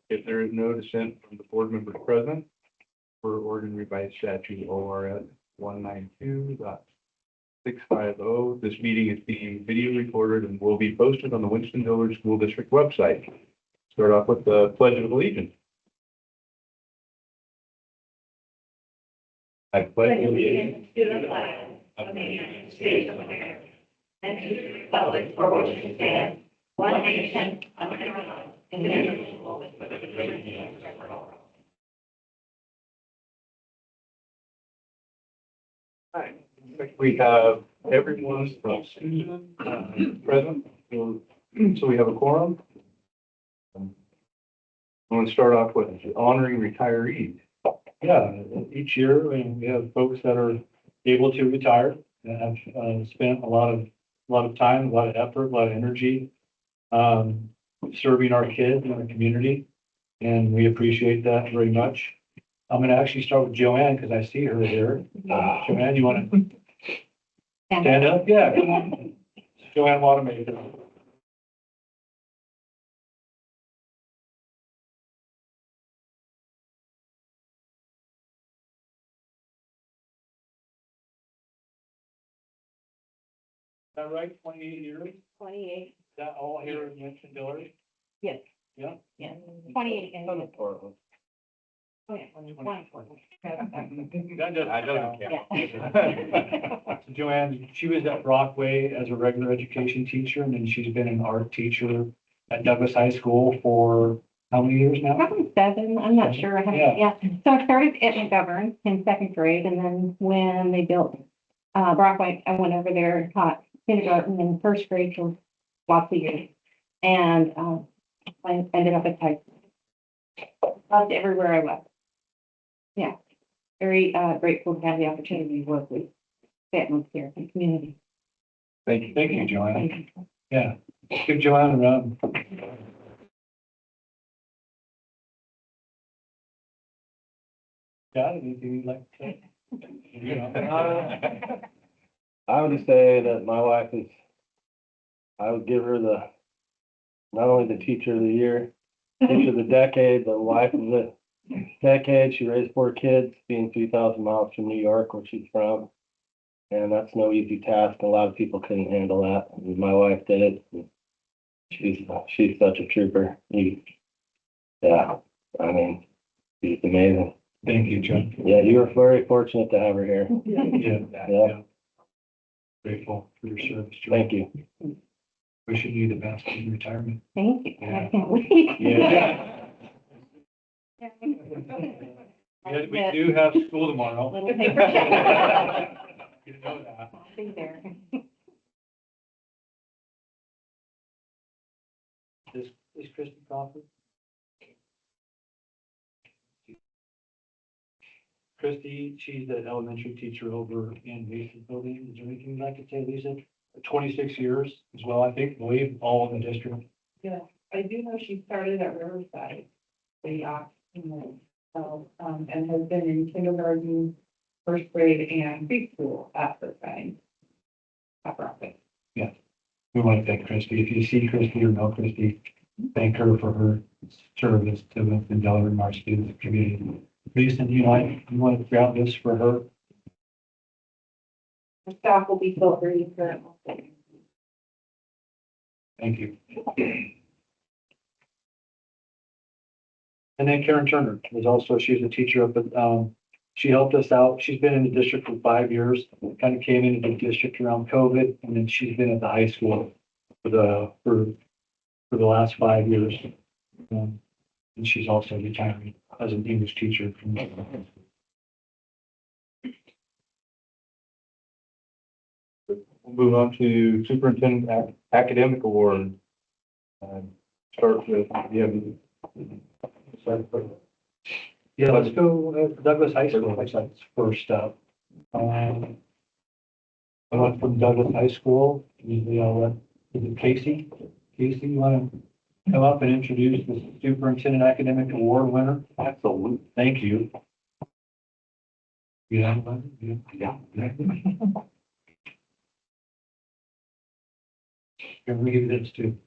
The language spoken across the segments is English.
If there is no dissent from the board members present, per Oregon Revised Statute ORS 192.650, this meeting is being video recorded and will be posted on the Winston-Dillard School District website. Start off with the Pledge of Allegiance. I pledge allegiance to the flag of the United States of America and to the republic for which it stands, one nation, under God, indivisible, with liberty and justice for all. We have everyone from Susan present, so we have a quorum. I want to start off with honoring retirees. Yeah, each year we have folks that are able to retire and have spent a lot of time, a lot of effort, a lot of energy serving our kids and our community, and we appreciate that very much. I'm going to actually start with Joanne because I see her here. Joanne, you want to stand up? Yeah, come on. Joanne Watermaker. Is that right? 28 years? 28. Is that all here in Winston-Dillard? Yes. Yeah. Yes. 28. And Portland. oh, yeah, 24. That doesn't count. Yeah. So Joanne, she was at Brockway as a regular education teacher, and then she's been an art teacher at Douglas High School for how many years now? Probably 7. I'm not sure. I haven't, yeah. So I started at McGovern in 2nd grade, and then when they built Brockway, I went over there and taught kindergarten and 1st grade for lots of years. And I ended up at high school. Loved everywhere I went. Yeah. Very grateful to have the opportunity to work with families here in the community. Thank you. Thank you, Joanne. Thank you. Yeah. Give Joanne a round. Got anything you'd like to say? I would say that my wife is, I would give her the, not only the teacher of the year, teacher of the decade, but wife of the decade. She raised 4 kids, being 3,000 miles from New York, where she's from. And that's no easy task. A lot of people couldn't handle that. And my wife did it. She's such a trooper. Yeah, I mean, she's amazing. Thank you, John. Yeah, you were very fortunate to have her here. Yeah. Grateful for your service, Joanne. Thank you. Wishing you the best in retirement. Thank you. Yeah. I can't wait. Yeah. Yeah, we do have school tomorrow. Little paper check. You know that. I'll be there. Is Christy Crawford? Christy, she's the elementary teacher over in Lisa's building. Is there anything you'd like to say, Lisa? 26 years as well, I think, believe, all in the district. Yeah, I do know she started at Riverside, and has been in kindergarten, 1st grade, and preschool at Riverside. At Rocket. We want to thank Christy. If you see Christy or know Christy, thank her for her service to the Dillard and our students community. Lisa, you want to grab this for her? The staff will be filled ready for it. Thank you. And then Karen Turner was also, she's a teacher up at, she helped us out. She's been in the district for 5 years, kind of came into the district around COVID, and then she's been at the high school for the last 5 years. And she's also retiring as an English teacher from the We'll move on to Superintendent Academic Award. Start with, Yeah, let's go Douglas High School, looks like it's first up. I went from Douglas High School, usually I'll let, is it Casey? Casey, you want to come up and introduce the Superintendent Academic Award winner? Absolutely. Thank you. Yeah. Yeah. Here, let me give you this too.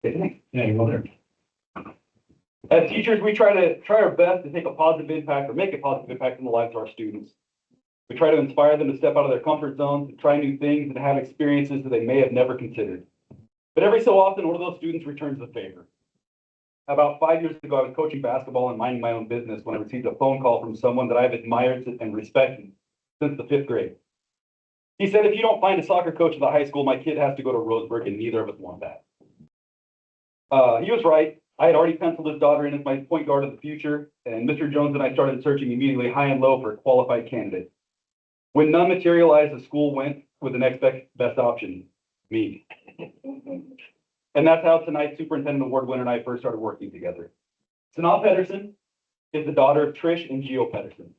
Yeah, you're there. As teachers, we try our best to take a positive impact or make a positive impact in the lives of our students. We try to inspire them to step out of their comfort zones, to try new things, and to have experiences that they may have never considered. But every so often, one of those students returns the favor. About 5 years ago, I was coaching basketball and minding my own business when I received a phone call from someone that I've admired and respected since the 5th grade. He said, if you don't find a soccer coach at the high school, my kid has to go to Roseburg, and neither of us want that. He was right. I had already penciled his daughter in as my point guard of the future, and Mr. Jones and I started searching immediately high and low for a qualified candidate. When none materialized, the school went with the next best option, me. And that's how tonight's Superintendent Award winner and I first started working together. Sanaa Pedersen is the daughter of Trish and Gio Pedersen.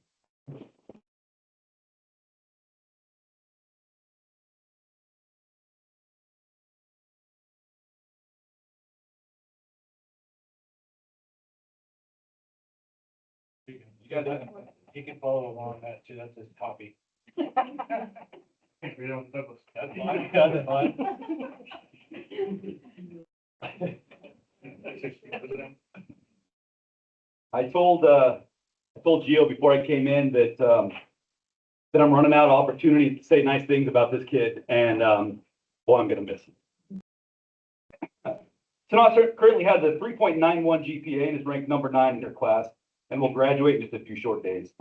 You can follow along that too, that's his copy. We don't, that was. That's fine, that's fine. I told Gio before I came in that I'm running out of opportunities to say nice things about this kid, and well, I'm gonna miss him. Sanaa currently has a 3.91 GPA and is ranked number 9 in her class, and will graduate in just a few short days.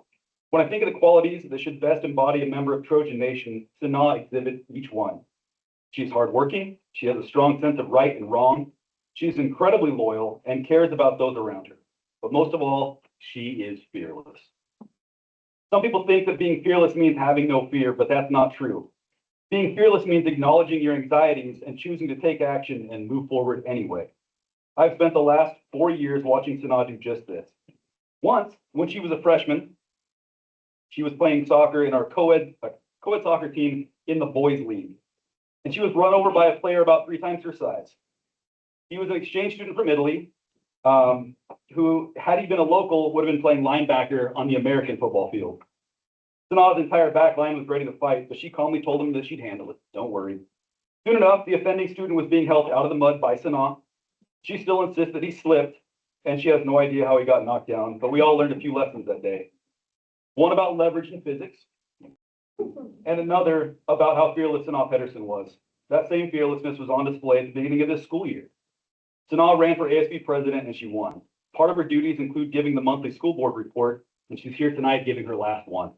When I think of the qualities that should best embody a member of Trojan Nation, Sanaa exhibits each one. She's hardworking, she has a strong sense of right and wrong, she's incredibly loyal and cares about those around her. But most of all, she is fearless. Some people think that being fearless means having no fear, but that's not true. Being fearless means acknowledging your anxieties and choosing to take action and move forward anyway. I've spent the last 4 years watching Sanaa do just this. Once, when she was a freshman, she was playing soccer in our co-ed soccer team in the boys league. And she was run over by a player about 3 times her size. He was an exchange student from Italy, who, had he been a local, would have been playing linebacker on the American football field. Sanaa's entire back line was ready to fight, but she calmly told him that she'd handle it. Don't worry. Soon enough, the offending student was being helped out of the mud by Sanaa. She still insists that he slipped, and she has no idea how he got knocked down, but we all learned a few lessons that day. One about leverage in physics, and another about how fearless Sanaa Pedersen was. That same fearlessness was on display at the beginning of this school year. Sanaa ran for ASB president and she won. Part of her duties include giving the monthly school board report, and she's here tonight giving her last one.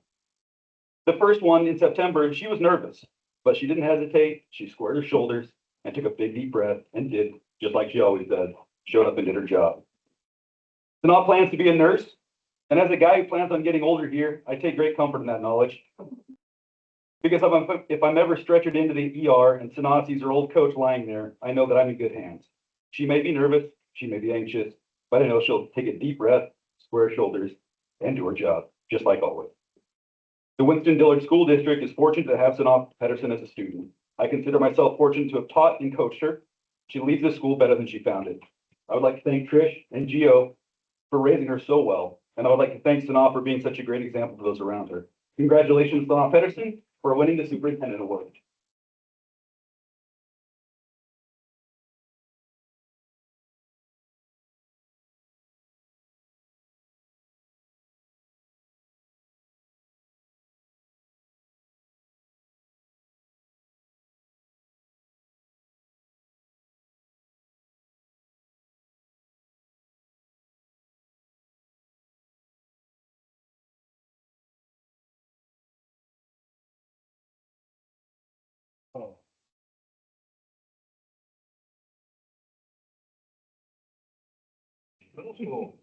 The first one in September, she was nervous, but she didn't hesitate. She squared her shoulders and took a big deep breath and did, just like she always does, showed up and did her job. Sanaa plans to be a nurse, and as a guy who plans on getting older here, I take great comfort in that knowledge. Because if I'm ever stretchered into the ER and Sanaa sees her old coach lying there, I know that I'm in good hands. She may be nervous, she may be anxious, but I know she'll take a deep breath, square her shoulders, and do her job, just like always. The Winston-Dillard School District is fortunate to have Sanaa Pedersen as a student. I consider myself fortunate to have taught and coached her. She leaves the school better than she found it. I would like to thank Trish and Gio for raising her so well, and I would like to thank Sanaa for being such a great example to those around her. Congratulations, Sanaa Pedersen, for winning the Superintendent Award. Oh. Middle school.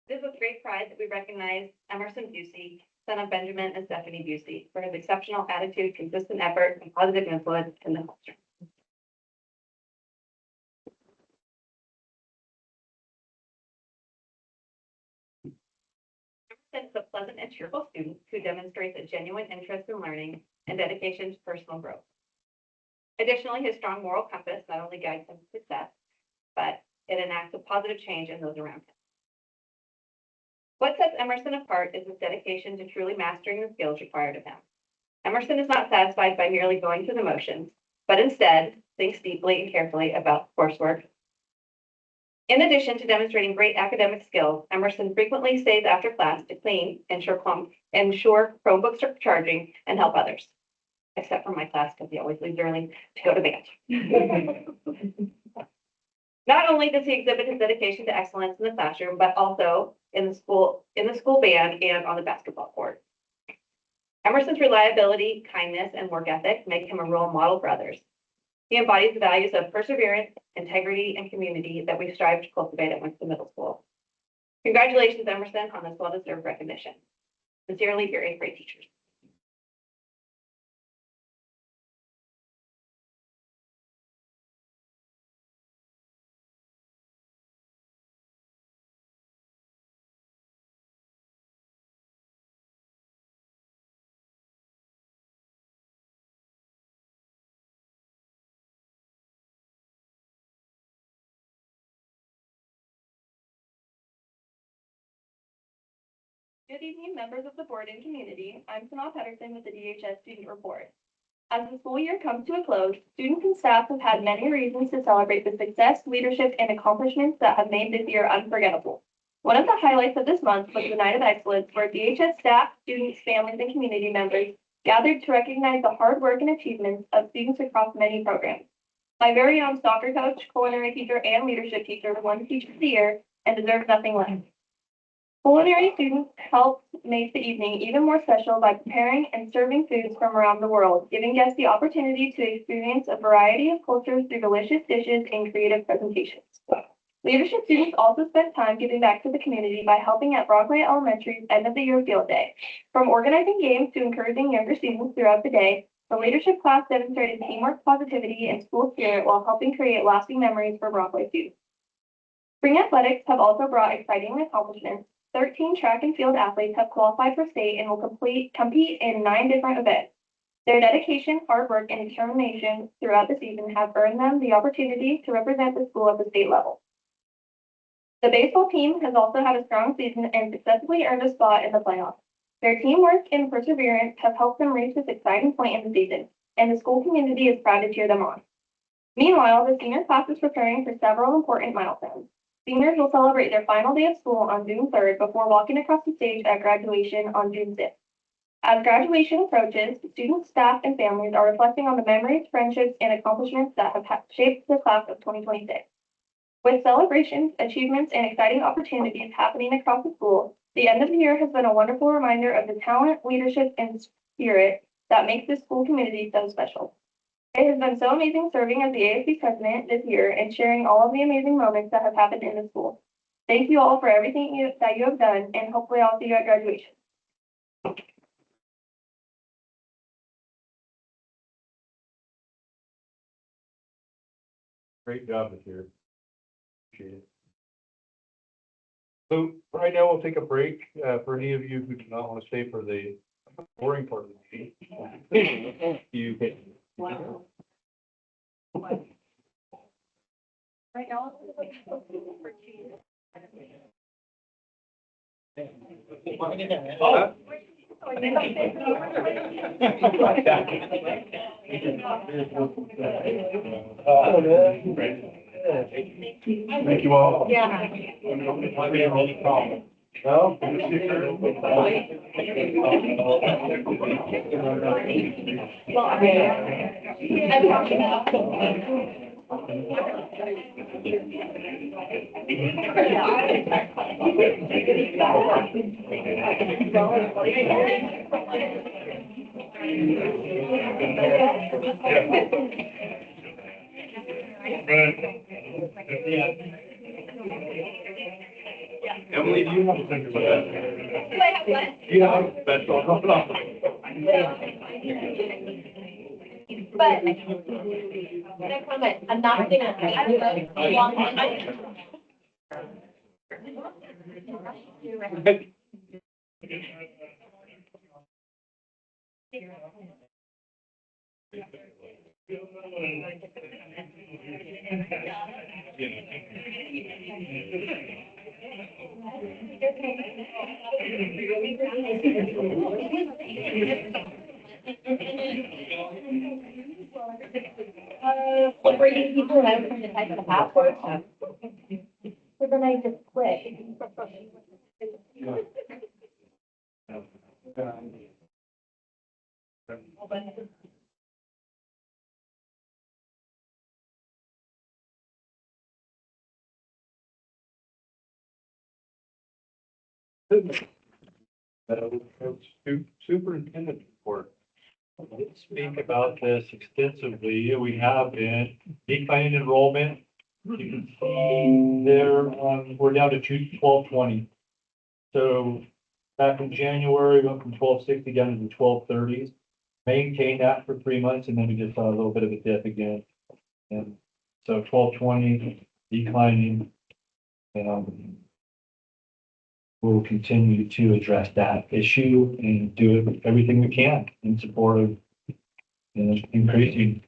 It is with great pride that we recognize Emerson Busey, son of Benjamin and Stephanie Busey, for his exceptional attitude, consistent effort, and positive influence in the culture. Emerson is a pleasant and cheerful student who demonstrates a genuine interest in learning and dedication to personal growth. Additionally, his strong moral compass not only guides him to success, but it enacts a positive change in those around him. What sets Emerson apart is his dedication to truly mastering the skills required of him. Emerson is not satisfied by merely going through the motions, but instead thinks deeply and carefully about coursework. In addition to demonstrating great academic skills, Emerson frequently stays after class to clean, ensure Chromebooks are charging, and help others. Except for my class, because he always leaves early to go to band. Not only does he exhibit his dedication to excellence in the classroom, but also in the school band and on the basketball court. Emerson's reliability, kindness, and work ethic make him a role model for others. He embodies the values of perseverance, integrity, and community that we strive to cultivate at Winston Middle School. Congratulations, Emerson, on this well-deserved recognition. Sincerely, your eighth grade teachers. Good evening, members of the board and community. I'm Sanaa Pedersen with the DHS Student Report. As the school year comes to a close, students and staff have had many reasons to celebrate the success, leadership, and accomplishments that have made this year unforgettable. One of the highlights of this month was the Night of Excellence, where DHS staff, students, families, and community members gathered to recognize the hard work and achievements of students across many programs. My very own soccer coach, culinary teacher, and leadership teacher won Teacher of the Year and deserves nothing less. Culinary students helped make the evening even more special by preparing and serving foods from around the world, giving guests the opportunity to experience a variety of cultures through delicious dishes and creative presentations. Leadership students also spent time giving back to the community by helping at Brockway Elementary's end of the year field day. From organizing games to encouraging younger students throughout the day, the leadership class demonstrated teamwork, positivity, and school spirit while helping create lasting memories for Brockway students. Spring athletics have also brought exciting accomplishments. 13 track and field athletes have qualified for state and will compete in 9 different events. Their dedication, hard work, and determination throughout the season have earned them the opportunity to represent the school at the state level. The baseball team has also had a strong season and successfully earned a spot in the playoffs. Their teamwork and perseverance have helped them reach this exciting point in the season, and the school community is proud to cheer them on. Meanwhile, the senior class is preparing for several important milestones. Seniors will celebrate their final day of school on June 3rd before walking across the stage at graduation on June 6th. As graduation approaches, students, staff, and families are reflecting on the memories, friendships, and accomplishments that have shaped the class of 2026. With celebrations, achievements, and exciting opportunities happening across the school, the end of the year has been a wonderful reminder of the talent, leadership, and spirit that makes this school community so special. It has been so amazing serving as the ASB president this year and sharing all of the amazing moments that have happened in the school. Thank you all for everything that you have done, and hopefully I'll see you at graduation. Great job this year. Appreciate it. So right now we'll take a break, for any of you who do not want to stay for the boring part of the meeting. You can. Wow. Right now, Thank you all. yeah. No? I'm talking about. Emily, do you have a picture with that? Do I have what? Do you have a special coming up? But no comment. I'm not doing it. Bringing people out from the type of passport. So then I just quit. Superintendent report. Let's speak about this extensively. We have been declining enrollment. You can see there, we're down to 1220. So back in January, we went from 1260 down to the 1230s. Maintained that for 3 months, and then we just saw a little bit of a dip again. And so 1220 declining. We'll continue to address that issue and do everything we can in support of increasing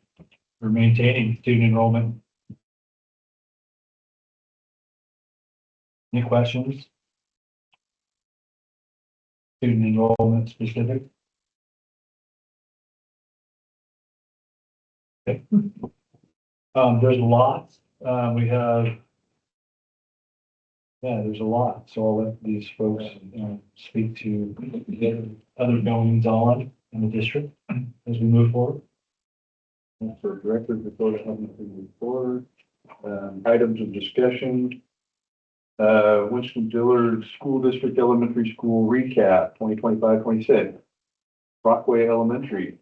or maintaining student enrollment. Any questions? Student enrollment specific? Okay. There's lots. We have. Yeah, there's a lot, so I'll let these folks speak to the other goings on in the district as we move forward. For director, before the report, items of discussion. Winston-Dillard School District Elementary School recap, 2025-26. Brockway Elementary.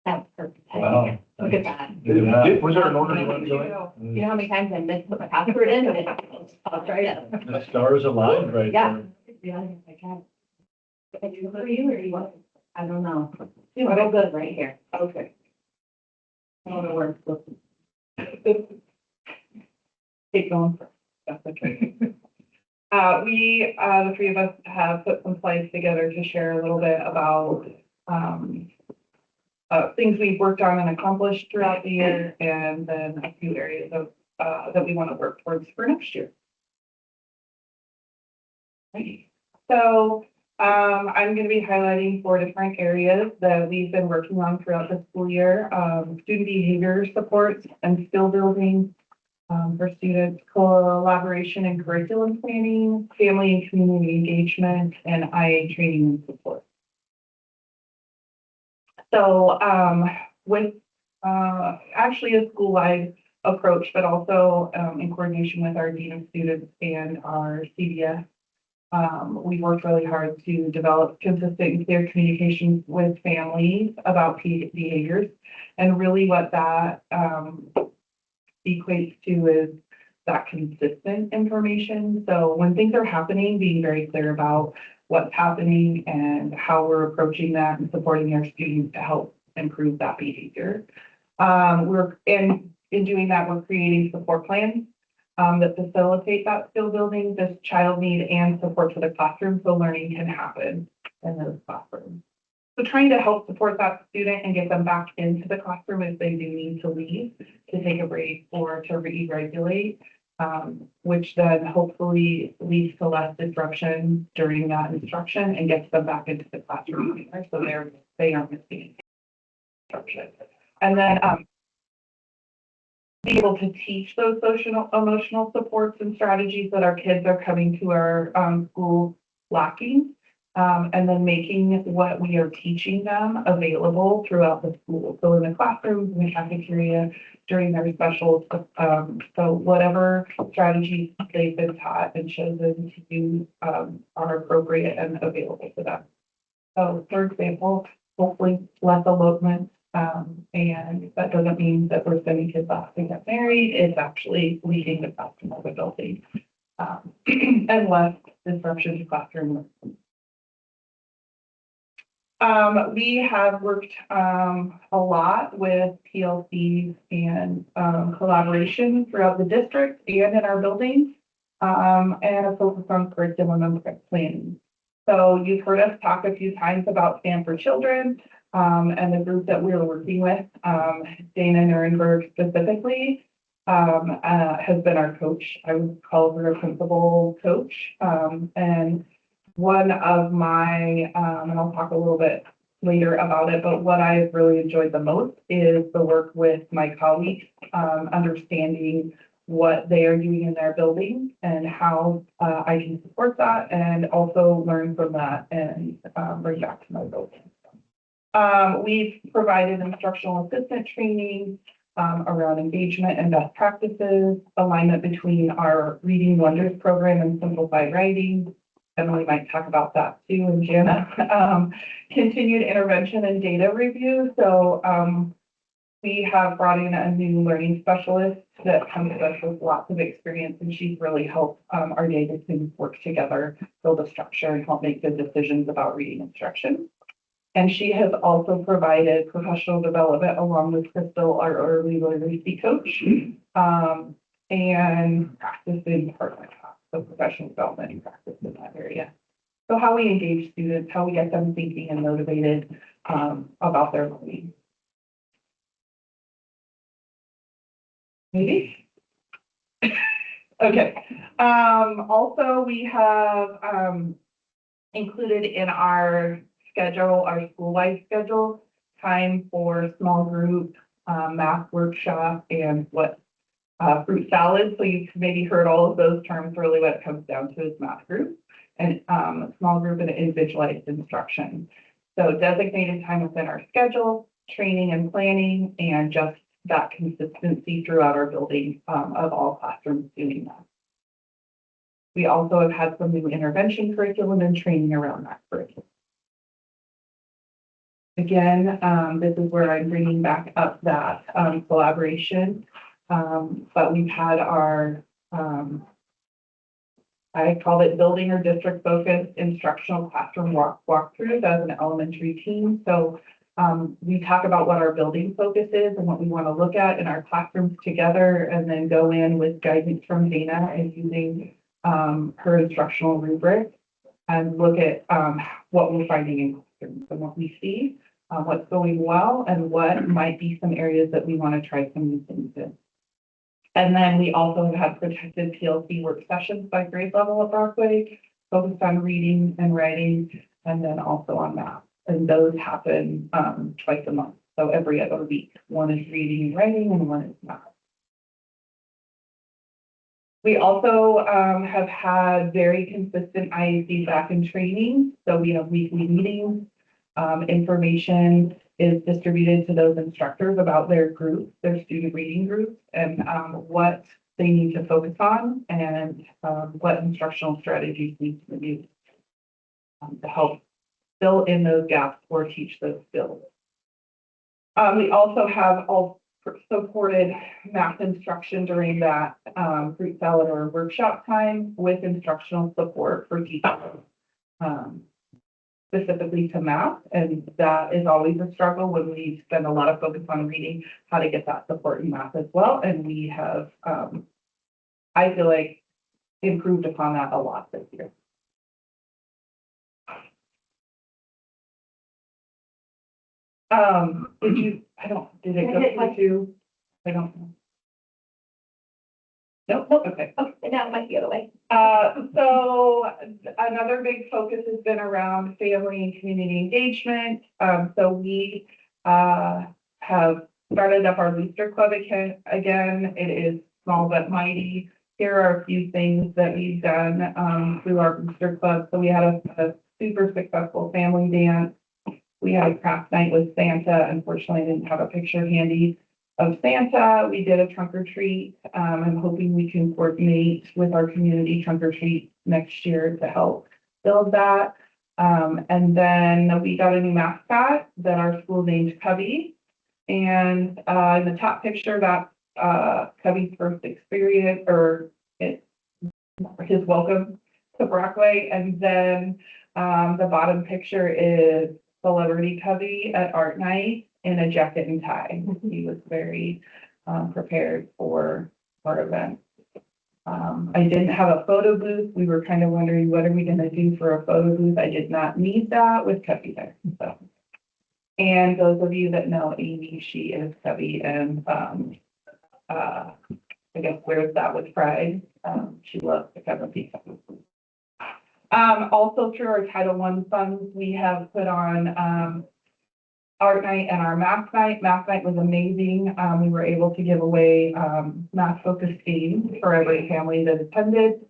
That's perfect. Wow. Look at that. Look at that. Was there an order you wanted to go You know how many times I missed put my password in and it popped right up. The stars aligned right Yeah. there. Yeah, I can't. I do it for you or you want? I don't know. You know, I'm good right here. Okay. I don't know where it's supposed to. Keep going. That's okay. The three of us have put some slides together to share a little bit about, things we've worked on and accomplished throughout the year, and then a few areas of, that we want to work towards for next year. So, I'm going to be highlighting 4 different areas that we've been working on throughout the school year. Student behavior supports and skill building, for students, collaboration and curriculum planning, family and community engagement, and IA training and support. So with actually a school-wide approach, but also in coordination with our Dean of Students and our CDS, we worked really hard to develop consistent and clear communications with families about behaviors. And really what that equates to is that consistent information. So when things are happening, being very clear about what's happening and how we're approaching that and supporting our students to help improve that behavior. We're in doing that, we're creating support plans that facilitate that skill building, this child need and support for the classroom so learning can happen in those classrooms. So trying to help support that student and get them back into the classroom if they do need to leave, to take a break or to re-regulate, which then hopefully leads to less disruption during that instruction and gets them back into the classroom. So they aren't missing instruction. And then be able to teach those social emotional supports and strategies that our kids are coming to our school lacking. And then making what we are teaching them available throughout the school. So in the classrooms, in the cafeteria, during their specials. So whatever strategies they've been taught and chosen to use are appropriate and available to them. So for example, hopefully less elopement. And that doesn't mean that we're sending kids off to get married. It's actually leading the classroom of adulting and less disruption to classroom. We have worked a lot with PLCs and collaboration throughout the district and in our buildings, and a focus on curriculum and planning. So you've heard us talk a few times about Stand for Children and the group that we're working with, Dana Nuremberg specifically. has been our coach. I would call her a principal coach. And one of my, and I'll talk a little bit later about it, but what I've really enjoyed the most is the work with my colleagues, understanding what they are doing in their building and how I can support that and also learn from that and bring back to my building. We've provided instructional assistant training around engagement and best practices, alignment between our Reading Wonders program and simplified writing. Emily might talk about that too, and Jana. Continued intervention and data review. So we have brought in a new learning specialist that comes to us with lots of experience, and she's really helped our data teams work together, build a structure, and help make good decisions about reading instruction. And she has also provided professional development along with Crystal, our early literacy coach, and practice in partner class, so professional development and practice in that area. So how we engage students, how we get them thinking and motivated about their learning. Maybe? Okay. Also, we have included in our schedule, our school-wide schedule, time for small group, math workshop, and what fruit salad. So you've maybe heard all of those terms. Really what it comes down to is math group and small group and individualized instruction. So designated time within our schedule, training and planning, and just that consistency throughout our building of all classrooms doing that. We also have had some new intervention curriculum and training around that curriculum. Again, this is where I'm bringing back up that collaboration, but we've had our, I call it building or district focused instructional classroom walkthroughs as an elementary team. So we talk about what our building focus is and what we want to look at in our classrooms together, and then go in with guidance from Dana and using her instructional rubric and look at what we're finding in classrooms and what we see, what's going well, and what might be some areas that we want to try some new things in. And then we also have had protected PLC work sessions by grade level at Brockway, focused on reading and writing, and then also on math. And those happen twice a month, so every other week. One is reading and writing, and one is math. We also have had very consistent IA feedback and training. So we have weekly meetings. Information is distributed to those instructors about their groups, their student reading groups, and what they need to focus on, and what instructional strategies need to be used to help fill in those gaps or teach those skills. We also have supported math instruction during that fruit salad or workshop time with instructional support for teachers, specifically to math. And that is always a struggle when we spend a lot of focus on reading, how to get that support in math as well. And we have, I feel like, improved upon that a lot this year. Did it go to, I don't know. Nope, okay. Oh, now it might be the other way. So another big focus has been around family and community engagement. So we have started up our booster club again. It is small but mighty. Here are a few things that we've done through our booster club. So we had a super successful family dance. We had a craft night with Santa. Unfortunately, I didn't have a picture handy of Santa. We did a trunk or treat. I'm hoping we can coordinate with our community trunk or treat next year to help build that. And then we got a new mascot that our school named Cubby. And in the top picture, that's Cubby's first experience, or his welcome to Brockway. And then the bottom picture is Celebrity Cubby at art night in a jacket and tie. He was very prepared for our event. I didn't have a photo booth. We were kind of wondering, what are we going to do for a photo booth? I did not need that with Cubby there. So. And those of you that know Amy, she is Cubby and I guess, wears that with pride. She loves to come and be. Also through our Title I funds, we have put on, art night and our math night. Math night was amazing. We were able to give away, math-focused games for every family that attended.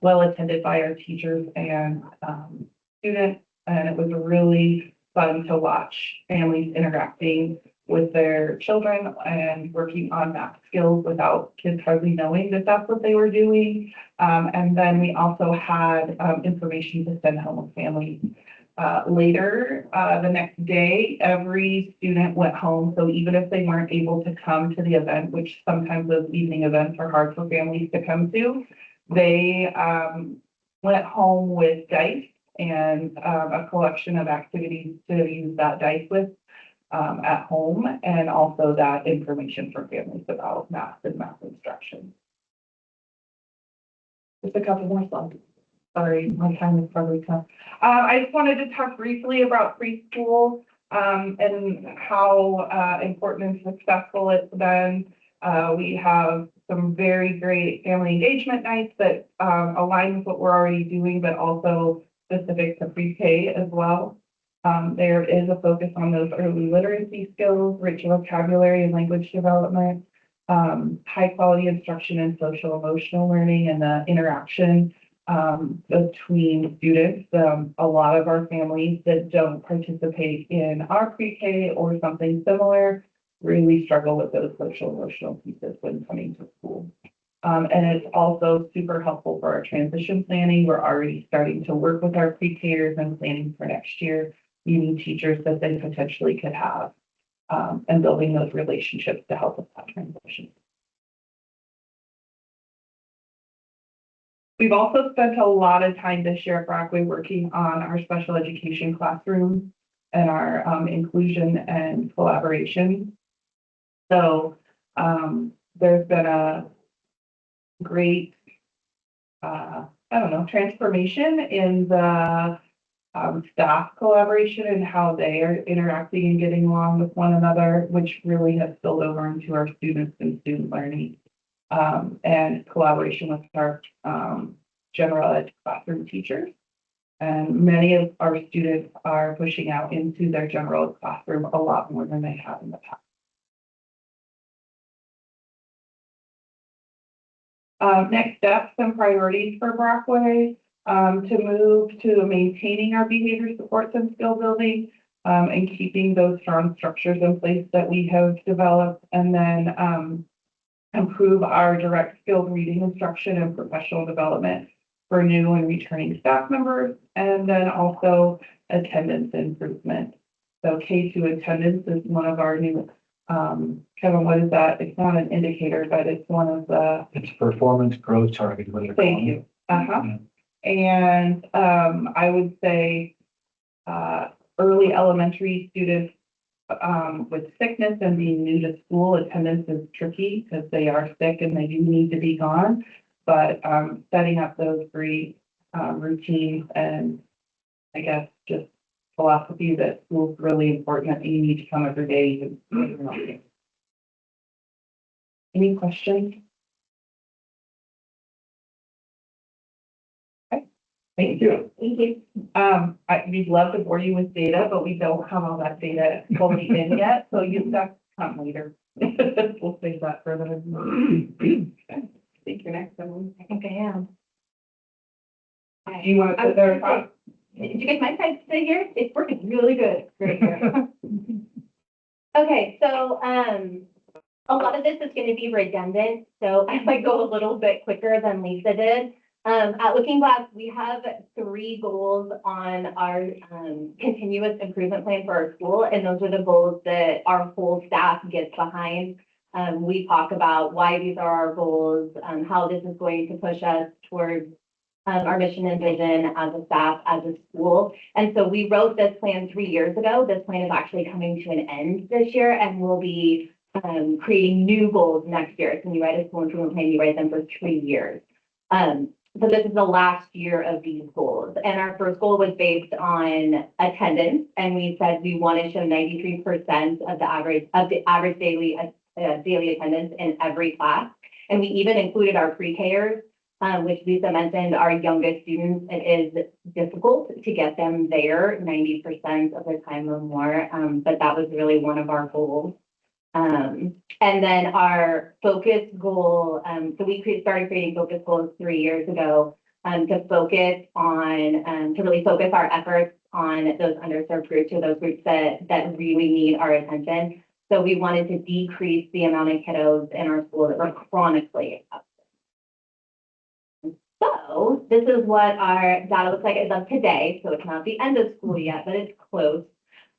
Well attended by our teachers and, students, and it was really fun to watch families interacting with their children and working on math skills without kids hardly knowing that that's what they were doing. And then we also had, information to send home with families. Later, the next day, every student went home. So even if they weren't able to come to the event, which sometimes those evening events are hard for families to come to, they went home with dice and a collection of activities to use that dice with at home, and also that information for families about math and math instruction. Just a couple more slides. Sorry, my time is probably tough. I just wanted to talk briefly about preschool and how important and successful it's been. We have some very great family engagement nights that align with what we're already doing, but also specific to pre-K as well. There is a focus on those early literacy skills, rich vocabulary and language development, high quality instruction and social emotional learning, and the interaction between students. A lot of our families that don't participate in our pre-K or something similar really struggle with those social emotional pieces when coming to school. And it's also super helpful for our transition planning. We're already starting to work with our pre-Kers and planning for next year, meeting teachers that they potentially could have, and building those relationships to help with that transition. We've also spent a lot of time this year at Brockway working on our special education classroom and our inclusion and collaboration. So there's been a great, transformation in the staff collaboration and how they are interacting and getting along with one another, which really has spilled over into our students and student learning, and collaboration with our general ed classroom teachers. And many of our students are pushing out into their general ed classroom a lot more than they have in the past. Next steps and priorities for Brockway, to move to maintaining our behavior supports and skill building, and keeping those strong structures in place that we have developed, and then improve our direct skilled reading instruction and professional development for new and returning staff members, and then also attendance improvement. So K2 attendance is one of our new, Kevin, what is that? It's not an indicator, but it's one of the. It's performance growth target. Thank you. And I would say early elementary students with sickness and being new to school, attendance is tricky because they are sick and they do need to be gone. But setting up those great routines and I guess just philosophy that school is really important, that you need to come every day. Any questions? Okay, thank you. Thank you. We'd love to bore you with data, but we don't have all that data fully in yet, so you've got to come later. We'll save that for another. I think you're next, Emily. I think I am. Do you want to sit there and talk? Did you get my side to sit here? It's working really good right here. Okay, so a lot of this is going to be redundant, so I might go a little bit quicker than Lisa did. At Looking Glass, we have 3 goals on our continuous improvement plan for our school, and those are the goals that our whole staff gets behind. We talk about why these are our goals, how this is going to push us towards our mission and vision as a staff, as a school. And so we wrote this plan 3 years ago. This plan is actually coming to an end this year, and we'll be creating new goals next year. So when you write a school improvement plan, you write them for 3 years. So this is the last year of these goals. And our first goal was based on attendance. And we said we want to show 93% of the average daily daily attendance in every class. And we even included our pre-Kers, which Lisa mentioned, our youngest students. It is difficult to get them there 90% of the time or more, but that was really one of our goals. And then our focus goal, so we started creating focus goals 3 years ago to focus on, to really focus our efforts on those underserved groups or those groups that really need our attention. So we wanted to decrease the amount of kiddos in our school that were chronically absent. So this is what our data looks like as of today. So it's not the end of school yet, but it's close.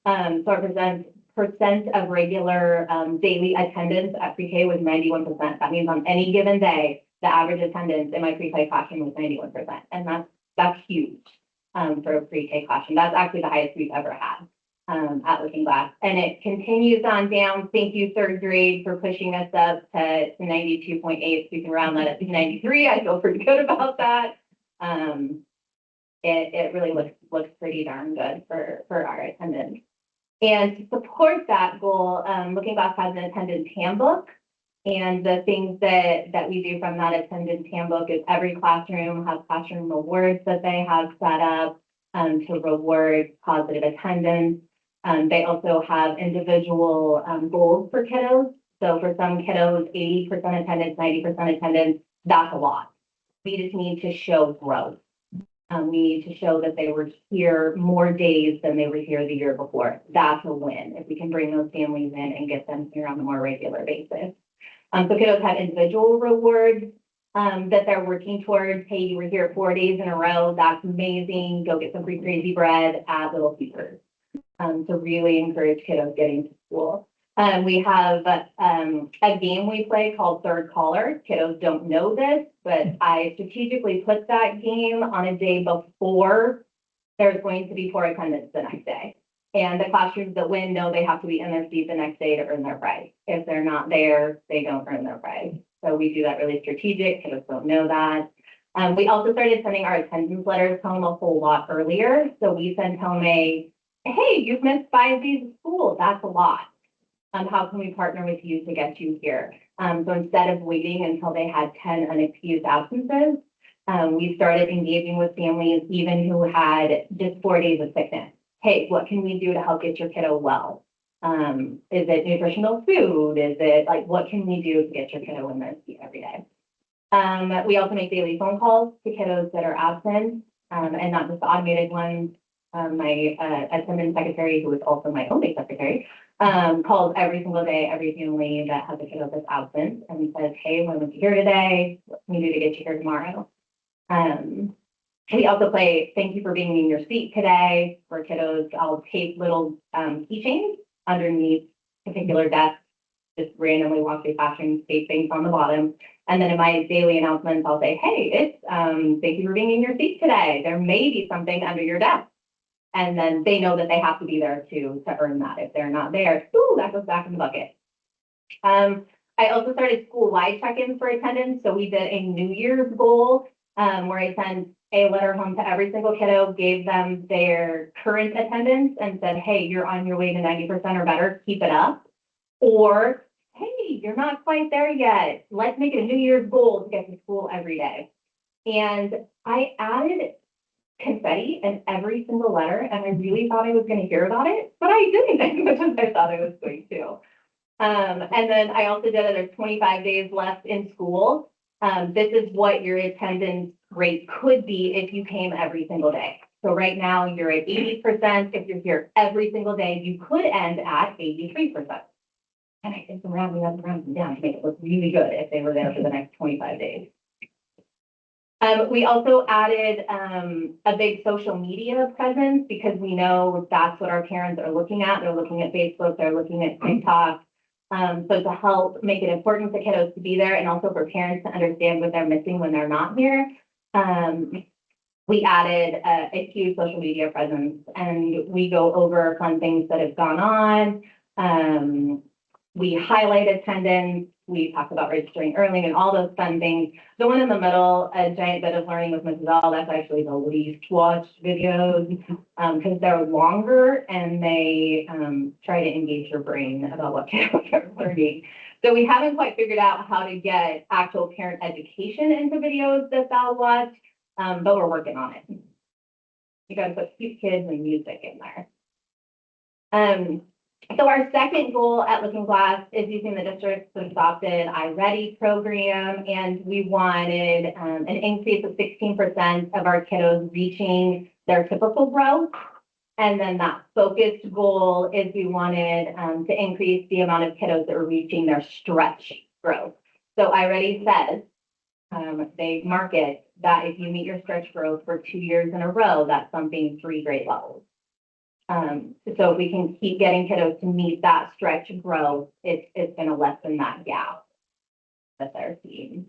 So our percent of regular daily attendance at pre-K was 91%. That means on any given day, the average attendance in my pre-K classroom was 91%. And that's huge for a pre-K classroom. That's actually the highest we've ever had at Looking Glass. And it continues on down. Thank you, third grade, for pushing us up to 92.8. So we can round that up to 93. I feel pretty good about that. It really looks pretty darn good for our attendance. And to support that goal, Looking Glass has an attendance handbook. And the things that we do from that attendance handbook is every classroom has classroom rewards that they have set up to reward positive attendance. They also have individual goals for kiddos. So for some kiddos, 80% attendance, 90% attendance, that's a lot. We just need to show growth. We need to show that they were here more days than they were here the year before. That's a win if we can bring those families in and get them here on a more regular basis. So kiddos have individual rewards that they're working towards. Hey, you were here 4 days in a row. That's amazing. Go get some free crazy bread at Little Caesars. So really encourage kiddos getting to school. We have a game we play called Third Caller. Kiddos don't know this, but I strategically put that game on a day before there's going to be poor attendance the next day. And the classrooms that win know they have to be in their seat the next day to earn their prize. If they're not there, they don't earn their prize. So we do that really strategic. Kiddos don't know that. We also started sending our attendance letters home a whole lot earlier. So we send home hey, you've missed 5 days of school. That's a lot. How can we partner with you to get you here? So instead of waiting until they had 10 unexcused absences, we started engaging with families even who had just 4 days of sickness. Hey, what can we do to help get your kiddo well? Is it nutritional food? Is it what can we do to get your kiddo in their seat every day? We also make daily phone calls to kiddos that are absent and not just the automated ones. My attendance secretary, who is also my only secretary, calls every single day, every family that has a kiddo that's absent and says, hey, when was you here today? What can we do to get you here tomorrow? We also play Thank You for Being in Your Seat Today for kiddos. I'll tape little keychains underneath particular desks, just randomly walk through classrooms, tape things on the bottom. And then in my daily announcements, I'll say, hey, it's Thank You for Being in Your Seat Today. There may be something under your desk. And then they know that they have to be there to earn that. If they're not there, that goes back in the bucket. I also started school-wide check-ins for attendance. So we did a New Year's goal where I sent a letter home to every single kiddo, gave them their current attendance and said, hey, you're on your way to 90% or better, keep it up. Or, hey, you're not quite there yet. Let's make it a New Year's goal to get to school every day. And I added confetti in every single letter, and I really thought I was going to hear about it, but I didn't as much as I thought I was going to. And then I also did it. There's 25 days left in school. This is what your attendance rate could be if you came every single day. So right now you're at 80%. If you're here every single day, you could end at 83%. And I did some rounding up and rounding down to make it look really good if they were there for the next 25 days. We also added a big social media presence because we know that's what our parents are looking at. They're looking at Facebook, they're looking at TikTok. So to help make it important for kiddos to be there and also for parents to understand what they're missing when they're not here, we added a huge social media presence, and we go over fun things that have gone on. We highlight attendance. we talk about registering early and all those fun things. The one in the middle, A Giant Bit of Learning with Mrs. All, that's actually the least watched videos, because they're longer and they try to engage your brain about what kids are learning. So we haven't quite figured out how to get actual parent education into videos that they'll watch, but we're working on it. You gotta put cute kids and music in there. So our second goal at Looking Glass is using the district's adopted iReady program, and we wanted an increase of 16% of our kiddos reaching their typical growth. And then that focused goal is we wanted to increase the amount of kiddos that are reaching their stretch growth. So iReady says, they market that if you meet your stretch growth for 2 years in a row, that's something 3 grade levels. So if we can keep getting kiddos to meet that stretch growth, it's going to lessen that gap that they're seeing.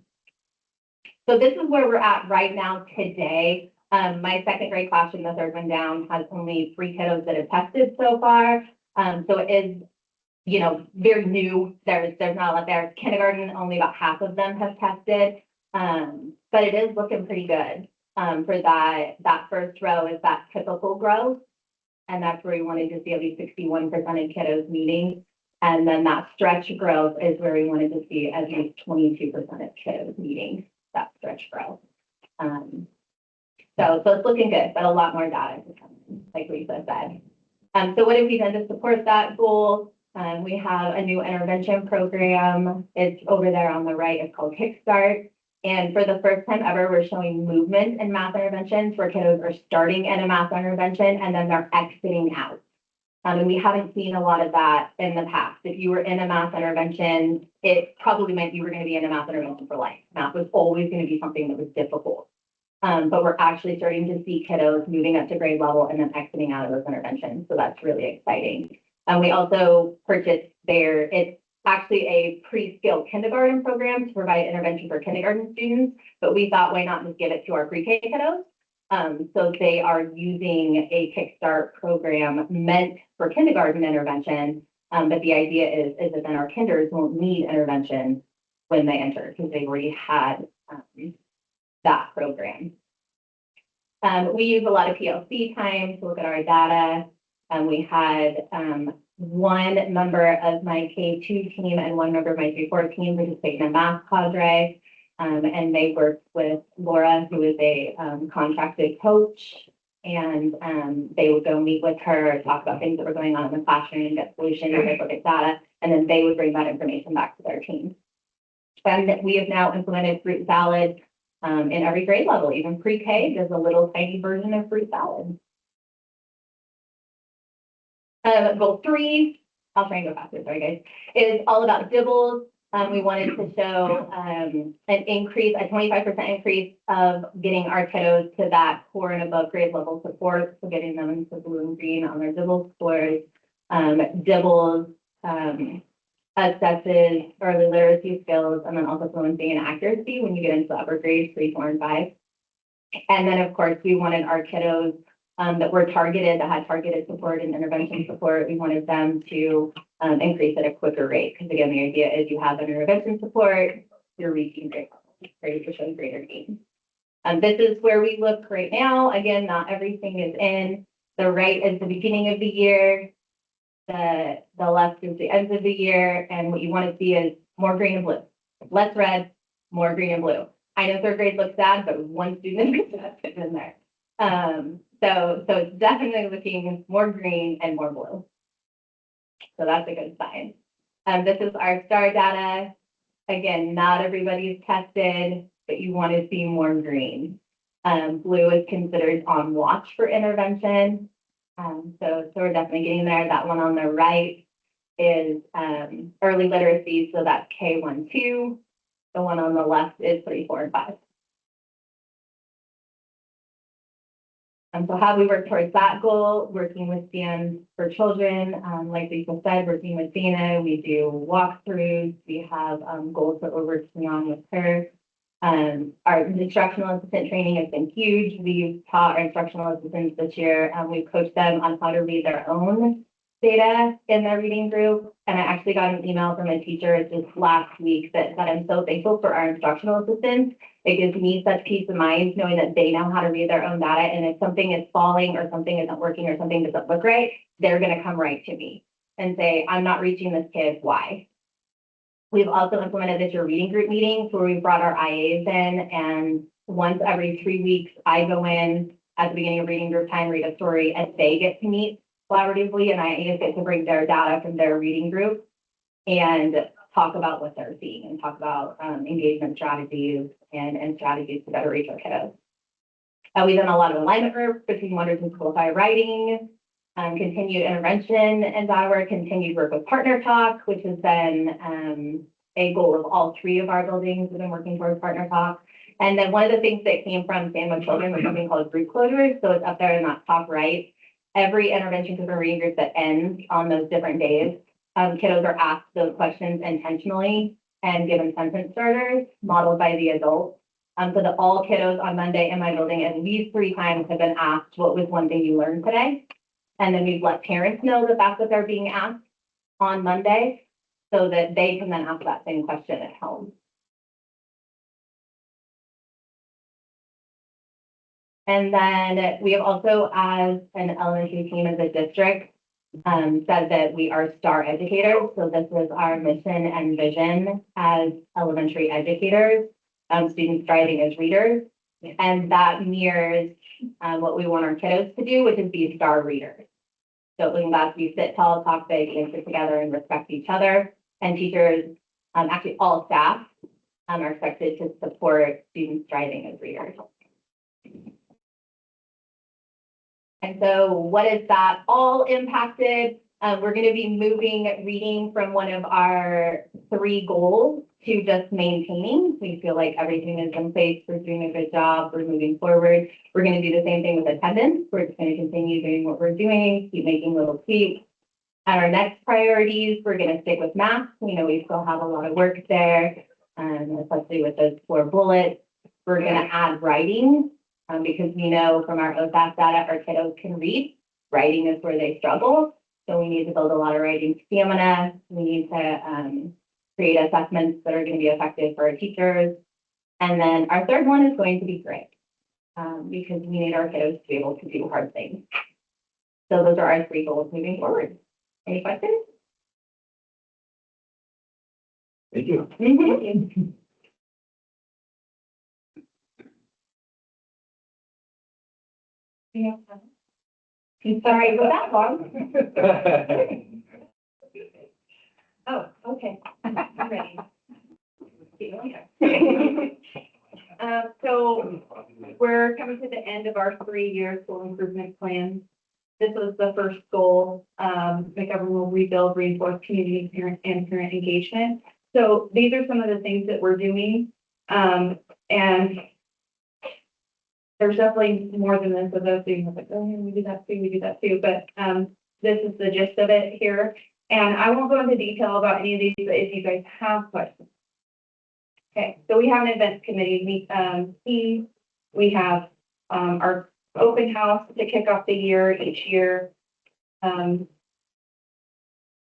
So this is where we're at right now today. My second grade classroom, the third one down, has only 3 kiddos that have tested so far. So it is, very new. There's not a lot there. Kindergarten, only about half of them have tested. But it is looking pretty good. For that first row is that typical growth. And that's where we wanted to see at least 61% of kiddos meeting. And then that stretch growth is where we wanted to see at least 22% of kiddos meeting that stretch growth. So it's looking good, but a lot more data to come in, like Lisa said. So what have we done to support that goal? We have a new intervention program. It's over there on the right. It's called Kickstart. And for the first time ever, we're showing movement in math interventions where kiddos are starting in a math intervention and then they're exiting out. And we haven't seen a lot of that in the past. If you were in a math intervention, it probably meant you were going to be in a math intervention for life. Math was always going to be something that was difficult. But we're actually starting to see kiddos moving up to grade level and then exiting out of those interventions. So that's really exciting. And we also purchased it's actually a pre-skilled kindergarten program to provide intervention for kindergarten students, but we thought, why not just give it to our pre-K kiddos? So they are using a Kickstart program meant for kindergarten intervention, but the idea is that then our kinders won't need intervention when they enter because they've already had that program. We use a lot of PLC time to look at our data. We had one member of my K2 team and one member of my 3-4 team participate in a math cadre, and they worked with Laura, who is a contracted coach, and they would go meet with her, talk about things that were going on in the classroom, get solutions, look at data, and then they would bring that information back to their team. And we have now implemented fruit salad in every grade level, even pre-K, there's a little tiny version of fruit salad. Goal 3, I'll try and go faster, sorry guys, is all about dibbles. We wanted to show an increase, a 25% increase of getting our kiddos to that core and above grade level support, so getting them into blue and green on their dibble scores. Dibbles assesses early literacy skills and then also fluency and accuracy when you get into the upper grades, 3, 4, and 5. And then, of course, we wanted our kiddos that were targeted, that had targeted support and intervention support, we wanted them to increase at a quicker rate. Because again, the idea is you have an intervention support, you're reaching grade levels, ready to show greater gains. This is where we look right now. Again, not everything is in. The right is the beginning of the year. The left is the end of the year. And what you want to see is more green and blue. Less red, more green and blue. I know third grade looks sad, but one student is in there. So it's definitely looking more green and more blue. So that's a good sign. This is our STAR data. Again, not everybody's tested, but you want to see more green. Blue is considered on watch for intervention. So we're definitely getting there. That one on the right is early literacy. So that's K1, 2. The one on the left is 3, 4, and 5. So how we work towards that goal, working with Stand for Children, like Lisa said, working with Dana, we do walkthroughs, we have goals that we're working on with her. Our instructional assistant training has been huge. We've taught our instructional assistants this year, we've coached them on how to read their own data in their reading group. And I actually got an email from a teacher just last week that said, I'm so thankful for our instructional assistants. It gives me such peace of mind knowing that they know how to read their own data. And if something is falling or something isn't working or something doesn't look right, they're going to come right to me and say, I'm not reaching this kid. Why? We've also implemented this year reading group meetings where we've brought our IAs in, and once every 3 weeks, I go in at the beginning of reading group time, read a story, and they get to meet collaboratively, and IAs get to bring their data from their reading group and talk about what they're seeing and talk about engagement strategies and strategies to better reach our kiddos. We've done a lot of alignment work between Wonders and Simplify Writing, continued intervention and data work, continued work with Partner Talk, which has been a goal of all 3 of our buildings. We've been working towards Partner Talk. And then one of the things that came from Stand With Children was something called group closures. So it's up there in that top right. Every intervention group and reading group that ends on those different days, kiddos are asked those questions intentionally and given sentence starters modeled by the adults. So that all kiddos on Monday in my building at least 3 times have been asked, what was one thing you learned today? And then we've let parents know that that's what they're being asked on Monday so that they can then ask that same question at home. And then we have also, as an elementary team as a district, said that we are star educators. So this is our mission and vision as elementary educators, students thriving as readers. And that mirrors what we want our kiddos to do, which is be star readers. So looking back, we sit tall, talk big, and sit together and respect each other. And teachers, actually all staff, are expected to support students thriving as readers. And so what is that all impacted? We're going to be moving reading from one of our 3 goals to just maintaining. We feel like everything is in place. We're doing a good job. We're moving forward. We're going to do the same thing with attendance. We're just going to continue doing what we're doing, keep making little tweaks. At our next priorities, we're going to stick with math. We know we still have a lot of work there, especially with those 4 bullets. We're going to add writing because we know from our OSAS data, our kiddos can read. Writing is where they struggle. So we need to build a lot of writing stamina. We need to create assessments that are going to be effective for our teachers. And then our 3rd one is going to be grit because we need our kiddos to be able to do hard things. So those are our 3 goals moving forward. Any questions? Thank you. Thank you. Sorry, was that long? Oh, okay. I'm ready. So we're coming to the end of our 3-year school improvement plan. This was the first goal, make everyone will rebuild, reinforce community and parent engagement. So these are some of the things that we're doing. And there's definitely more than this of those things. Like, oh, yeah, we do that too. But this is the gist of it here. And I won't go into detail about any of these, but if you guys have questions. Okay, so we have an events committee team. We have our open house to kick off the year each year.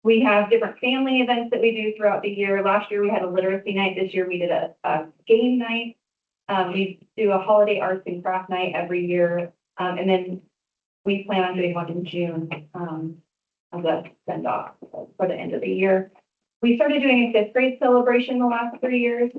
We have different family events that we do throughout the year. Last year we had a literacy night. This year we did a game night. We do a holiday arts and craft night every year. And then we plan on doing one in June as a send off for the end of the year. We started doing a 5th grade celebration the last 3 years,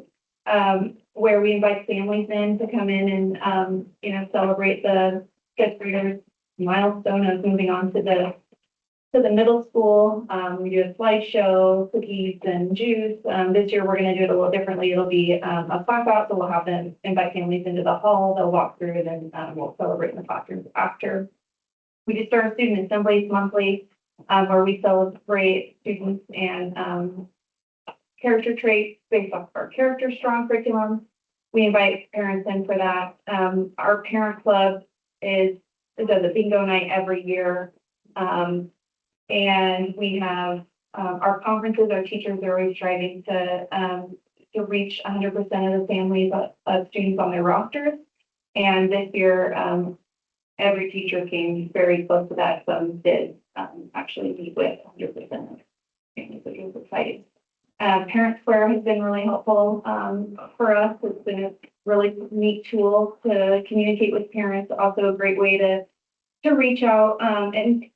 where we invite families in to come in and, celebrate the 5th graders' milestone of moving on to the middle school. We do a slideshow, cookies and juice. This year we're going to do it a little differently. It'll be a class out, so we'll have them invite families into the hall. They'll walk through and then we'll celebrate in the classrooms after. We just start student assemblies monthly, where we celebrate students and character traits based off our Character Strong curriculum. We invite parents in for that. Our parent club does a bingo night every year. And we have our conferences. Our teachers are always striving to reach 100% of the families of students on their rosters. And this year, every teacher came very close to that. Some did actually meet with 100% of families, which is exciting. Parent Square has been really helpful for us. It's been a really neat tool to communicate with parents. Also a great way to reach out and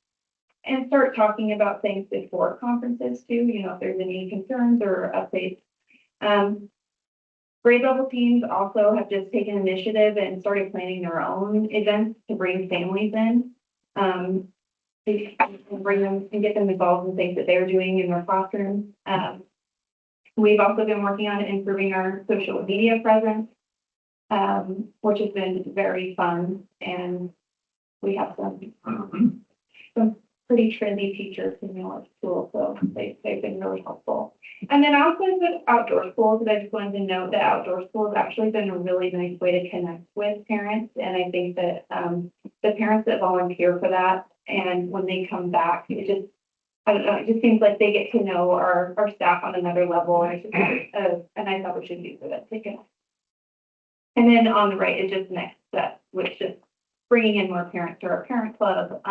start talking about things before conferences too. You know, if there's any concerns or updates. Grade level teams also have just taken initiative and started planning their own events to bring families in. They can bring them and get them involved in things that they're doing in their classrooms. We've also been working on improving our social media presence, which has been very fun. And we have some pretty trendy teachers in our school, so they've been really helpful. And then also the outdoor schools, I just wanted to note that outdoor schools actually been a really nice way to connect with parents. And I think that the parents that volunteer for that, and when they come back, it just, I don't know, it just seems like they get to know our staff on another level, and it's just a nice opportunity for them to connect. And then on the right is just next step, which is bringing in more parents to our parent club,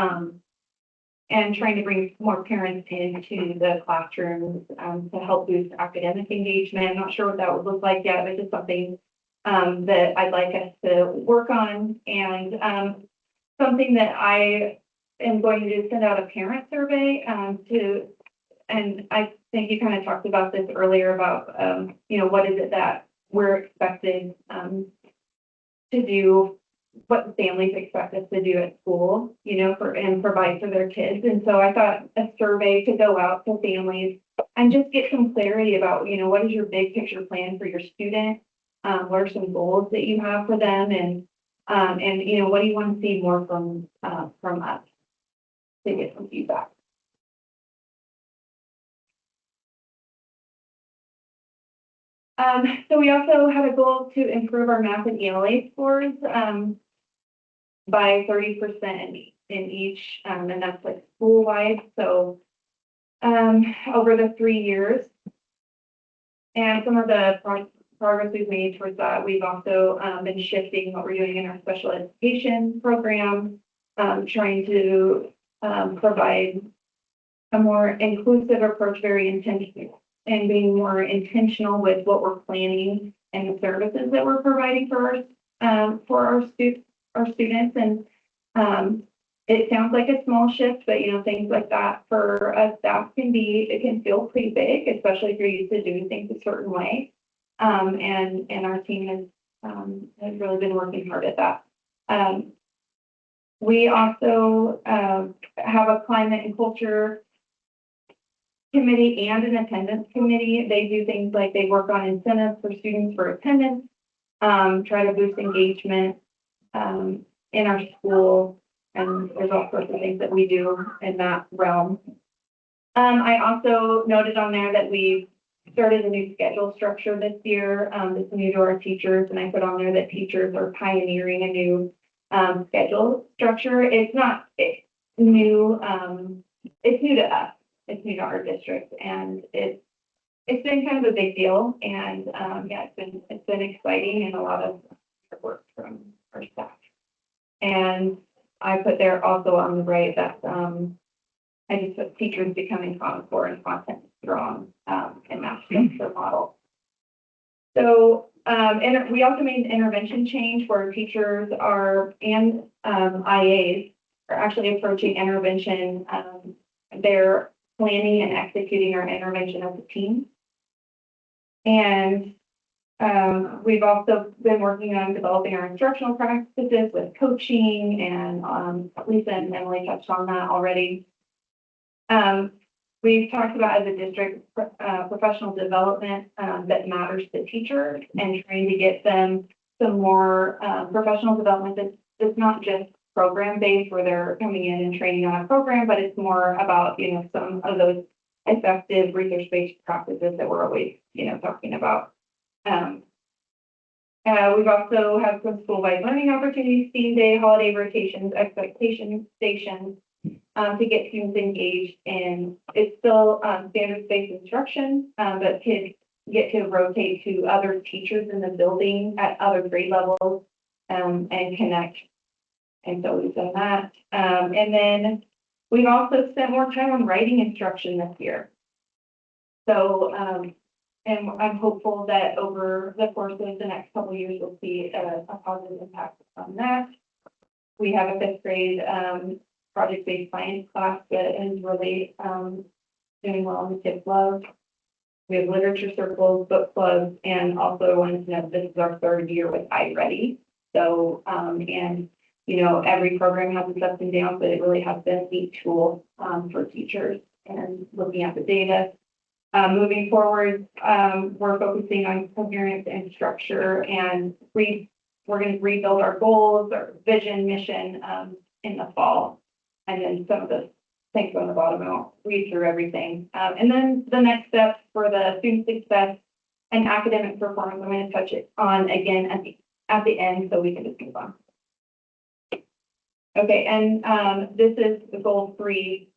and trying to bring more parents into the classrooms to help boost academic engagement. I'm not sure what that would look like yet, but it's just something that I'd like us to work on, and something that I am going to do, send out a parent survey and I think you kind of talked about this earlier about, you know, what is it that we're expected to do, what families expect us to do at school, you know, and provide for their kids. And so I thought a survey to go out to families and just get some clarity about, you know, what is your big picture plan for your student? What are some goals that you have for them? And you know, what do you want to see more from us to get some feedback? So we also had a goal to improve our math and ELA scores by 30% in each, and that's like school-wide. So over the 3 years, and some of the progress we've made towards that, we've also been shifting what we're doing in our special education program, trying to provide a more inclusive approach, very intentional, and being more intentional with what we're planning and the services that we're providing for our students. And it sounds like a small shift, but you know, things like that for a staff it can feel pretty big, especially if you're used to doing things a certain way. And our team has really been working hard at that. We also have a climate and culture committee and an attendance committee. They do things like they work on incentives for students for attendance, try to boost engagement in our school, and there's all sorts of things that we do in that realm. I also noted on there that we started a new schedule structure this year. It's new to our teachers, and I put on there that teachers are pioneering a new schedule structure. It's not new. It's new to us. It's new to our district, and it's been kind of a big deal. And yeah, it's been exciting and a lot of work from our staff. And I put there also on the right that I just put teachers becoming Common Core and content strong, and that's the model. So, and we also made an intervention change where teachers and IAs are actually approaching intervention. They're planning and executing our intervention as a team. And we've also been working on developing our instructional practices with coaching, and Lisa and Emily touched on that already. We've talked about as a district professional development that matters to teachers, and trying to get them some more professional development that's not just program based where they're coming in and training on a program, but it's more about, you know, some of those effective research-based practices that we're always, you know, talking about. We've also had some school-wide learning opportunities, theme day, holiday rotations, expectation stations, to get students engaged in. It's still standards-based instruction, but kids get to rotate to other teachers in the building at other grade levels, and connect. And so we've done that. And then We've also spent more time on writing instruction this year. So, and I'm hopeful that over the course of the next couple of years, we'll see a positive impact on that. We have a fifth grade project-based science class that is really doing well in the kids' love. We have literature circles, book clubs, and also I wanted to know this is our third year with iReady. So, and you know, every program has its ups and downs, but it really has been a neat tool for teachers and looking at the data. Moving forward, we're focusing on coherence and structure, and we're going to rebuild our goals, our vision, mission in the fall. And then some of the things on the bottom, I won't read through everything. And then the next steps for the student success and academic performance, I'm going to touch it on again at the end so we can just move on. Okay, and this is the goal 3.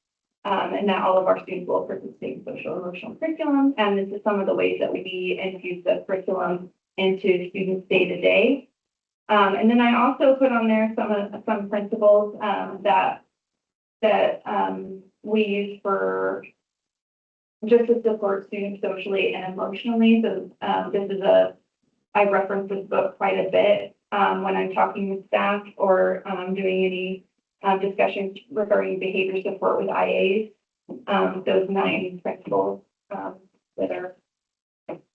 And that all of our students will participate in social and emotional curriculum. And this is some of the ways that we infuse the curriculum into students' day-to-day. And then I also put on there some principles that we use for just to support students socially and emotionally. So I reference this book quite a bit when I'm talking with staff or doing any discussions regarding behavior support with IAs. Those 9 principles that are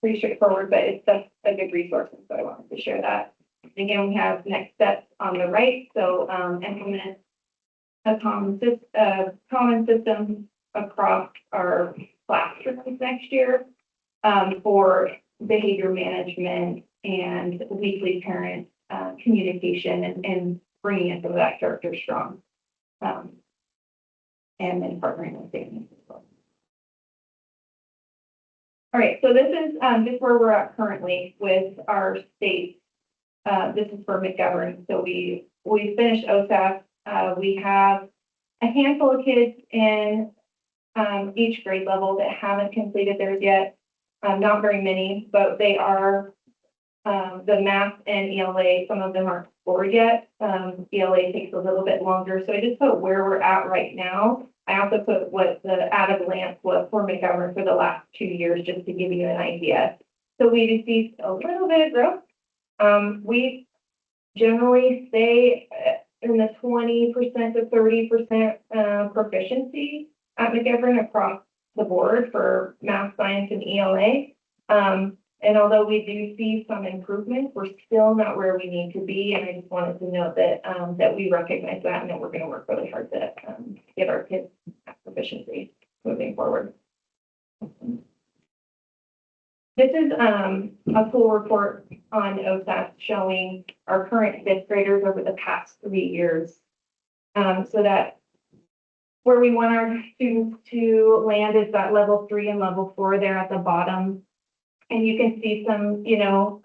pretty straightforward, but it's just a good resource, and so I wanted to share that. Again, we have next steps on the right, so implement a common system across our classrooms next year for behavior management and weekly parent communication and bringing in some of that character strong, and then partnering with families as well. All right, so this is just where we're at currently with our state. This is for McGovern. So we finished OSAP. We have a handful of kids in each grade level that haven't completed theirs yet. Not very many, but they are the math and ELA. Some of them aren't scored yet. ELA takes a little bit longer. So I just put where we're at right now. I also put what the at a glance was for McGovern for the last 2 years, just to give you an idea. So we received a little bit of growth. We generally stay in the 20% to 30% proficiency at McGovern across the board for math, science, and ELA. And although we do see some improvements, we're still not where we need to be. And I just wanted to note that that we recognize that and that we're going to work really hard to get our kids proficiency moving forward. This is a full report on OSAP showing our current 5th graders over the past 3 years, so that where we want our students to land is that level 3 and level 4 there at the bottom. And you can see some, you know,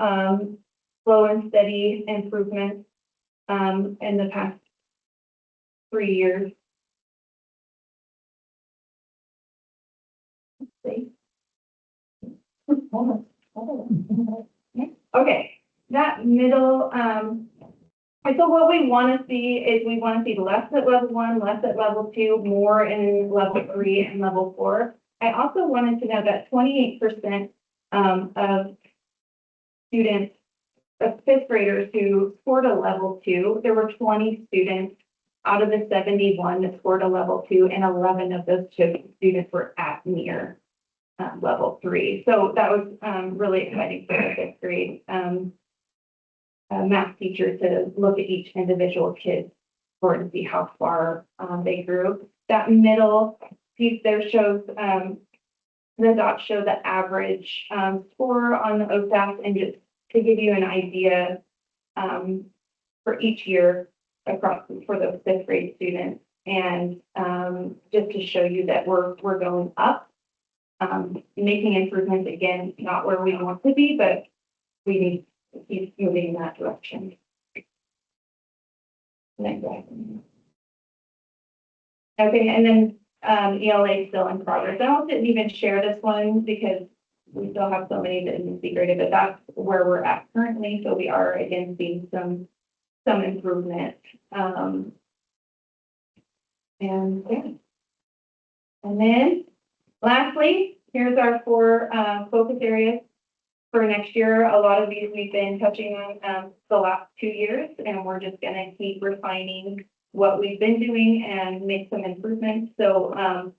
slow and steady improvements in the past 3 years. Let's see. Okay, that middle, so what we want to see is we want to see less at level 1, less at level 2, more in level 3 and level 4. I also wanted to know that 28% of students, of 5th graders who scored a level 2, there were 20 students out of the 71 that scored a level 2, and 11 of those students were at near level 3. So that was really exciting for the 5th grade math teacher to look at each individual kid for to see how far they grew. That middle piece there shows the dots show the average score on the OSAP, and just to give you an idea for each year across for those 5th grade students, and just to show you that we're going up, making improvements. Again, not where we want to be, but we need to keep moving in that direction. Okay, and then ELA is still in progress. I almost didn't even share this one because we still have so many that didn't be graded, but that's where we're at currently. So we are again seeing some improvement. And, yeah. And then lastly, here's our four, focus areas for next year. A lot of these we've been touching on, the last 2 years, and we're just gonna keep refining what we've been doing and make some improvements. So,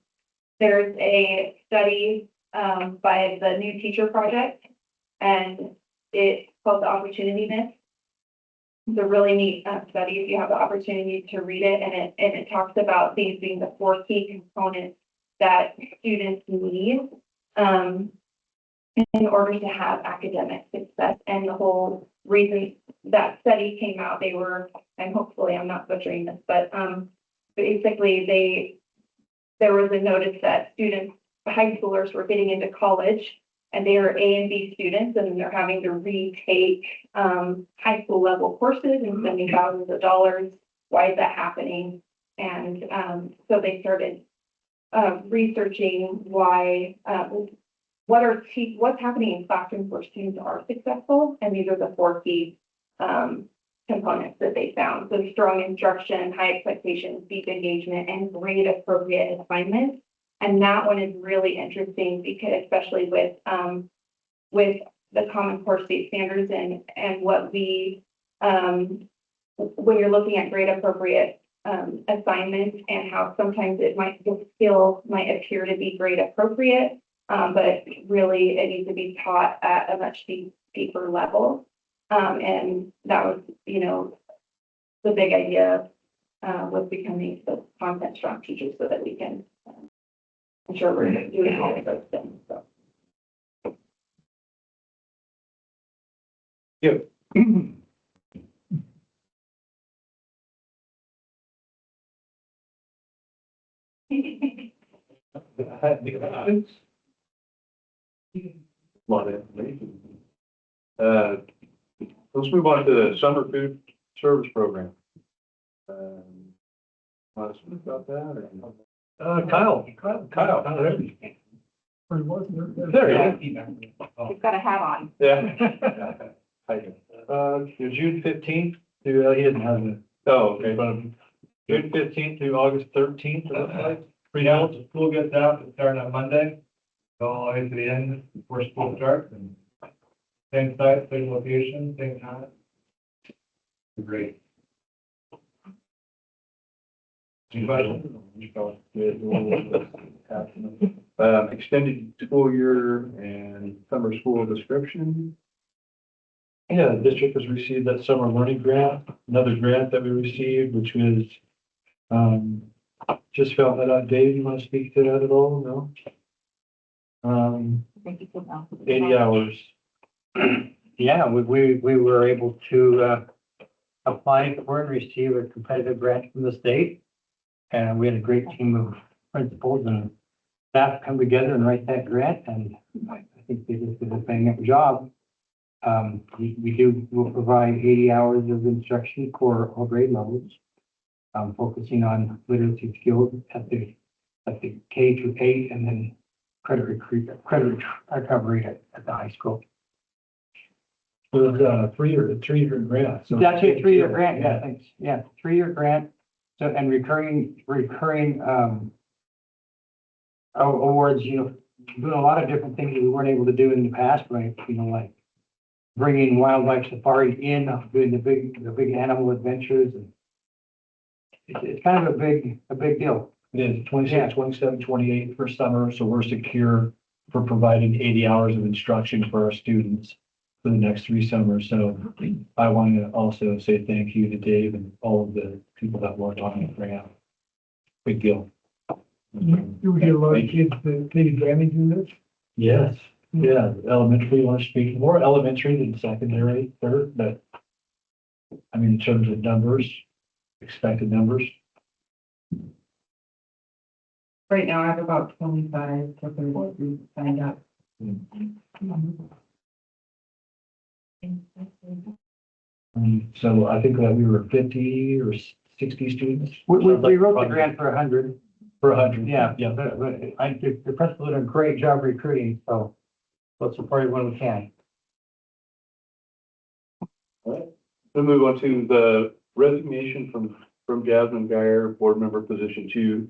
there's a study, by the New Teacher Project, and it's called the Opportunity Myth. It's a really neat study if you have the opportunity to read it, and it talks about these being the four key components that students need in order to have academic success. And the whole reason that study came out, they were, and hopefully I'm not butchering this, but basically there was a notice that students, high schoolers, were getting into college, and they are A and B students, and they're having to retake high school level courses and spending thousands of dollars. Why is that happening? And so they started researching why, what's happening in classrooms where students are successful, and these are the four key components that they found. So strong instruction, high expectations, deep engagement, and grade appropriate assignments. And that one is really interesting because especially with the Common Core State Standards and what we, when you're looking at grade appropriate assignments and how sometimes the skill might appear to be grade appropriate, but really it needs to be taught at a much deeper level. And that was, the big idea was becoming the content strong teachers so that we can ensure we're doing all of those things. So. Yep. Lot of information. Let's move on to the summer food service program. Want to speak about that? Kyle. There he is. He's got a hat on. Yeah. June 15th through, he doesn't have it. Oh, okay. June 15th through August 13th, it looks like. School gets out, it's starting on Monday, go all the way to the end before school starts, and same site, same location, same time. Great. Extended school year and summer school description. Yeah, the district has received that summer learning grant, another grant that we received, which was, just felt that out. Dave, you want to speak to that at all? No? 80 hours. Yeah, we were able to apply for and receive a competitive grant from the state. And we had a great team of principals and staff come together and write that grant. And I think they just did a bang up job. We'll provide 80 hours of instruction for all grade levels, focusing on literacy skills at the K through 8, and then credit recovery at the high school. It was a three-year grant. So That's a 3-year grant, yeah, thanks. Yeah, 3-year grant. So, and recurring awards, doing a lot of different things that we weren't able to do in the past, right? Like bringing wildlife safari in, doing the big animal adventures. And it's kind of a big deal. It is 26, 27, 28 for summer, so we're secure for providing 80 hours of instruction for our students for the next 3 summers. So I want to also say thank you to Dave and all of the people that worked on the grant. Big deal. Do we get a lot of kids that take advantage of this? Yes, yeah, elementary, want to speak more elementary than secondary, third, but I mean, in terms of numbers, expected numbers. Right now, I have about 25 to 30 students signed up. So I think that we were 50 or 60 students. We wrote the grant for 100. For 100. Yeah, Yeah. but I think the principal did a great job recruiting, so let's support it when we can. We'll move on to the resignation from from Jasmine Geyer, board member position 2,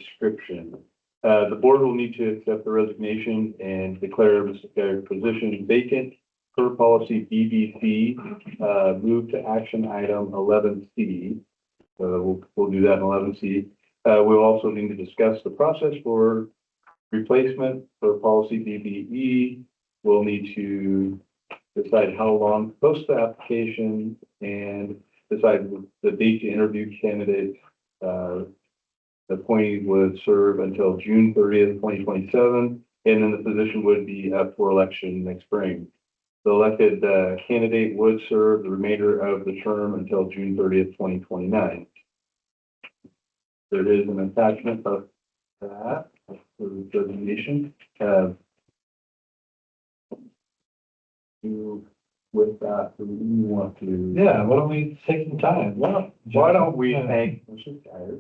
description. The board will need to accept the resignation and declare Mrs. Geyer's position vacant per policy BBC. Move to action item 11C. We'll do that in 11C. We'll also need to discuss the process for replacement for policy BBE. We'll need to decide how long to post the application and decide the date to interview candidates. The appointee would serve until June 30th, 2027, and then the position would be up for election next spring. The elected candidate would serve the remainder of the term until June 30th, 2029. There is an attachment of that for the designation. With that, do we want to? Yeah, why don't we take some time? Why don't we thank Mrs. Geyer?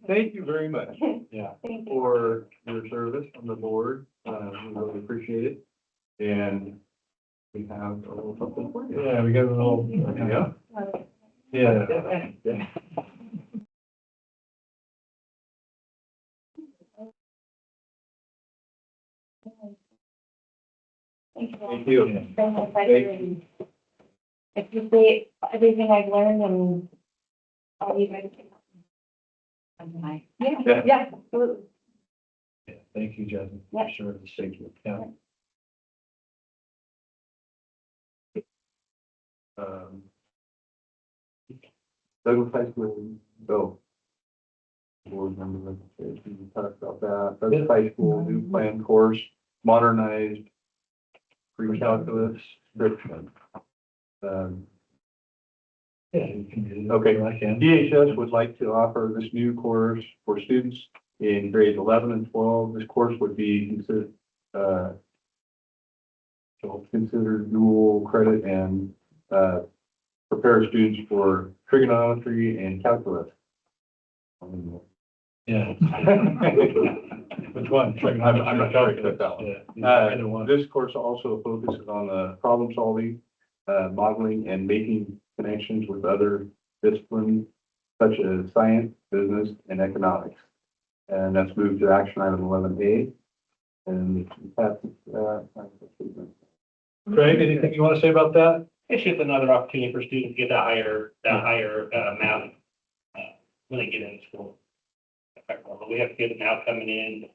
Thank you very much Yeah. Thank you. for your service on the board. We really appreciate it. And we have a little something for you. Yeah, we got a little, Yeah. yeah. Yeah. Thank you. Thank you. It's been my pleasure, and I appreciate everything I've learned and all you guys. Yeah. Yeah, absolutely. Yeah, thank you, Jasmine. Yeah. Sure, thank you. Yeah. Douglas High School, Bill. Board member, we talked about that. Douglas High School, new plan course, modernized pre-calculus description. Yeah, you can do it. Okay. I can. DHS would like to offer this new course for students in grades 11 and 12. This course would be considered dual credit and prepare students for trigonometry and calculus. Yeah. Which one? I'm not sure about that one. Yeah, either one. This course also focuses on problem solving, modeling, and making connections with other disciplines such as science, business, and economics. And that's moved to action item 11A. And that's, Craig, anything you want to say about that? It's just another opportunity for students to get that higher math when they get into school. But we have kids now coming in,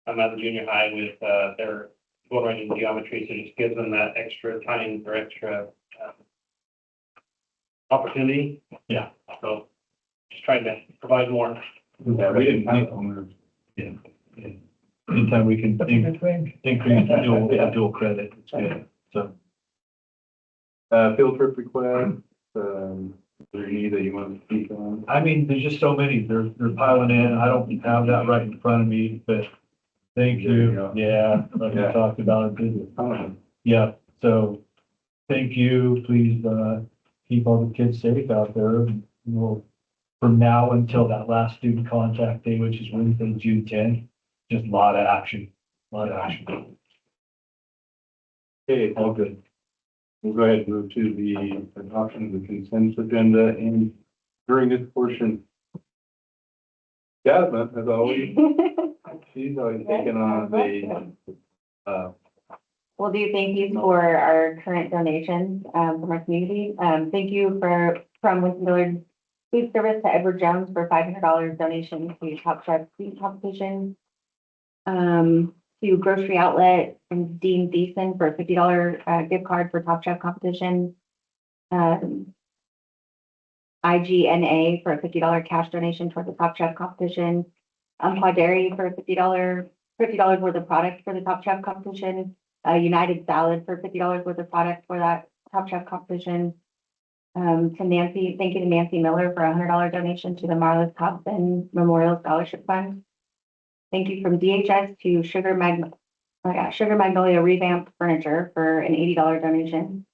out of junior high with their going right into geometry, so it just gives them that extra time or extra opportunity. Yeah. So just trying to provide more. yeah, we didn't have owners. Yeah. Anytime we can increase the dual credit, it's good. So, Field trip request, is there any that you want to speak on? I mean, there's just so many, they're piling in. I don't have that right in front of me, but thank There you you. go. Yeah, like we Yeah. talked about it. Yeah, so thank you. Please, keep all the kids safe out there. We'll, from now until that last student contact day, which is Wednesday, June 10th, just a lot of action, Okay, all good. we'll go ahead and move to the adoption of the consent agenda, and during this portion, Jasmine, as always, she's always taking on the, We'll do thank yous for our current donations from our community. Thank you from Winston-Dillard Food Service to Edward Jones for $500 donation to Top Chef Food Competition. To Grocery Outlet and Dean Thiessen for a $50 gift card for Top Chef competition. IGNA for a $50 cash donation toward the Top Chef competition. Quad Dairy for a $50 worth of product for the Top Chef competition. United Salad for $50 worth of product for that Top Chef competition. To Nancy, thank you to Nancy Miller for a $100 donation to the Marlis Thompson Memorial Scholarship Fund. Thank you from DHS to Sugar Magnolia Revamped Furniture for an $80 donation.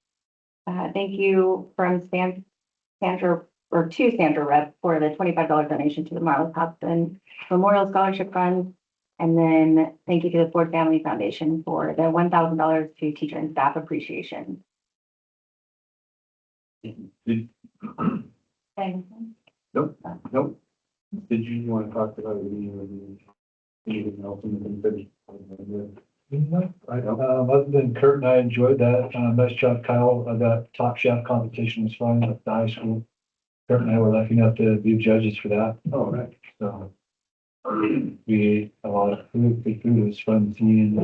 Thank you from Sandra Rep for the $25 donation to the Marlis Thompson Memorial Scholarship Fund. And then thank you to the Ford Family Foundation for the $1,000 to teacher and staff appreciation. did Nope. Did you want to talk about anything else in the consent? Other than Kurt and I enjoyed that, nice job, Kyle, that Top Chef competition was fun at the high school. Kurt and I were lucky enough to be judges for that. Oh, right. So we ate a lot of food. Good food. It was fun seeing.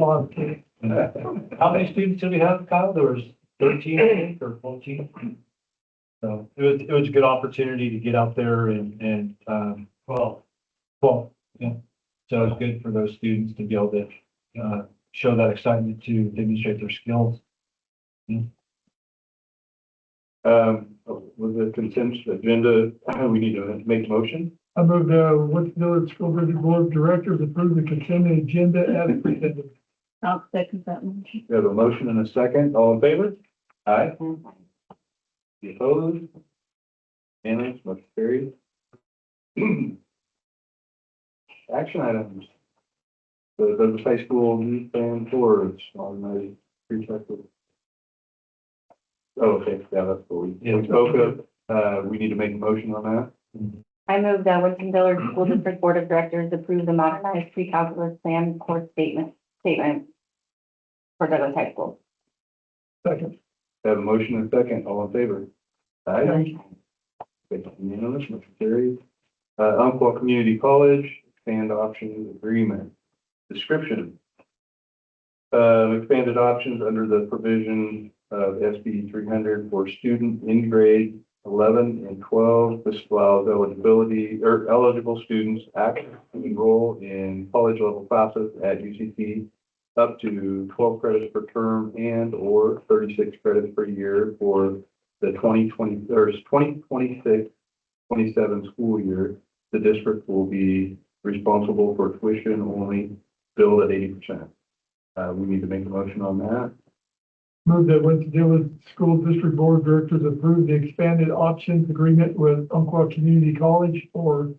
How many students did we have, Kyle? There was 13, I think, or 14. So it was a good opportunity to get out there and well, yeah. So it was good for those students to be able to show that excitement to demonstrate their skills. With the consent agenda, we need to make a motion. I move the Winston-Dillard School District Board of Directors approve the consent agenda as presented. I'll second that motion. We have a motion and a second. All in favor? Aye. Any opposed? Unanimous, motion carried. Action items. The Douglas High School youth band tours on the Oh, okay, yeah, that's what we spoke of. We need to make a motion on that. I move that Winston-Dillard School District Board of Directors approve the modernized pre-calculus plan course statement for Douglas High School. Second. We have a motion and a second. All in favor? Aye. Unanimous, motion carried. Umpqua Community College, expand options agreement. Description. Expanded options under the provision of SB 300 for student in grade 11 and 12. This allows eligible students active to enroll in college level classes at UCC up to 12 credits per term and or 36 credits per year for the 2026-27 school year. The district will be responsible for tuition only, billed at 80%. We need to make a motion on that. Move that Winston-Dillard School District Board of Directors approve the expanded options agreement with Umpqua Community College for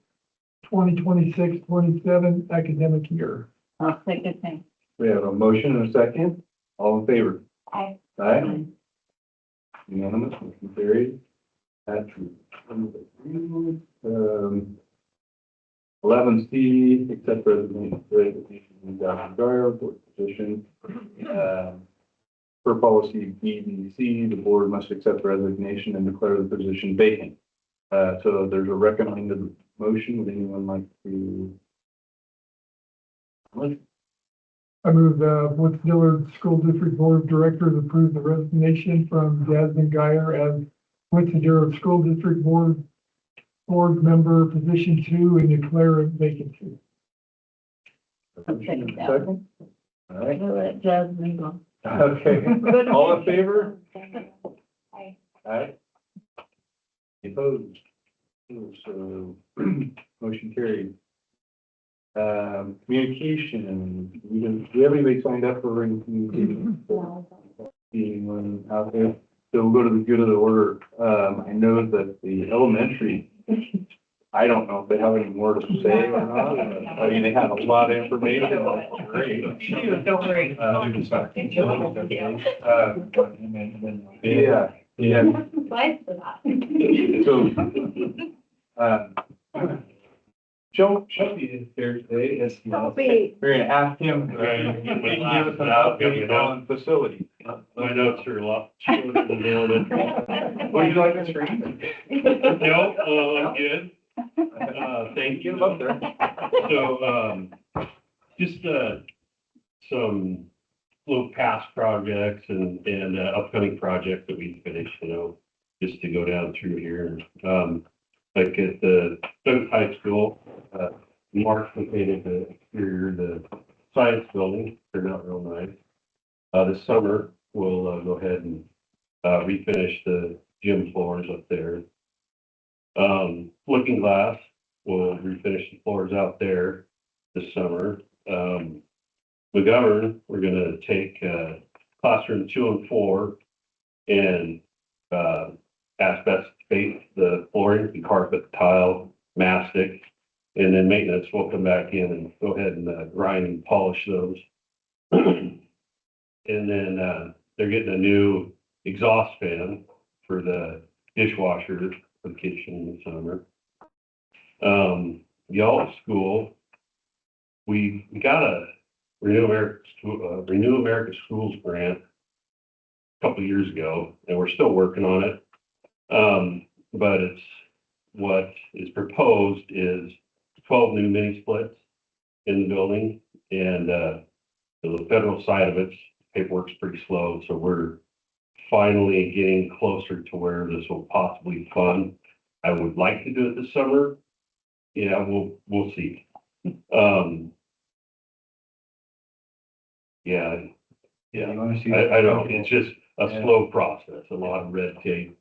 2026-27 academic year. I'll second that. We have a motion and a second. All in favor? Aye. Aye. Unanimous, motion carried. That's 11C, accept resignation of Dr. Dyer for position. Per policy BDC, the board must accept resignation and declare the position vacant. So there's a recommended motion. Would anyone like to? I move the Winston-Dillard School District Board of Directors approve the resignation from Jasmine Geyer as Winston-Dillard School District Board member, position 2, and declare a vacancy. I'll second that one. All right. We'll let Jasmine go. Okay. All in favor? Aye. Aye. Opposed? So, motion carried. Communication, do we have anybody signed up for any communication? Anyone out there? So we'll go to the good of the order. I know that the elementary, I don't know if they have any more to say or not. I mean, they have a lot of information. That's great. Don't worry. Yeah, yeah. Slides for that. So, Shelby is here today. As Shelby. we're gonna ask him, give us an update on facility. My notes are a lot shorter than the other. Would you like to screen? No, I'm good. Thank Get you. him up there. So, just, some little past projects and upcoming projects that we finished, just to go down through here. Like at the Douglas High School, Mark completed the exterior, the science building, turned out real nice. This summer, we'll go ahead and refinish the gym floors up there. Looking Glass, we'll refinish the floors out there this summer. McGovern, we're gonna take classroom 2 and 4 and asbestos base the flooring, the carpet, tile, mastic, and then maintenance, we'll come back in and go ahead and grind and polish those. And then they're getting a new exhaust fan for the dishwasher vacation in the summer. Y'all school, we got a Renew America Schools grant a couple of years ago, and we're still working on it. But it's, what is proposed is 12 new mini splits in the building, and the federal side of its paperwork's pretty slow, so we're finally getting closer to where this will possibly fund. I would like to do it this summer. Yeah, we'll see. Yeah, You wanna see? I don't, it's just a slow process, a lot of red tape.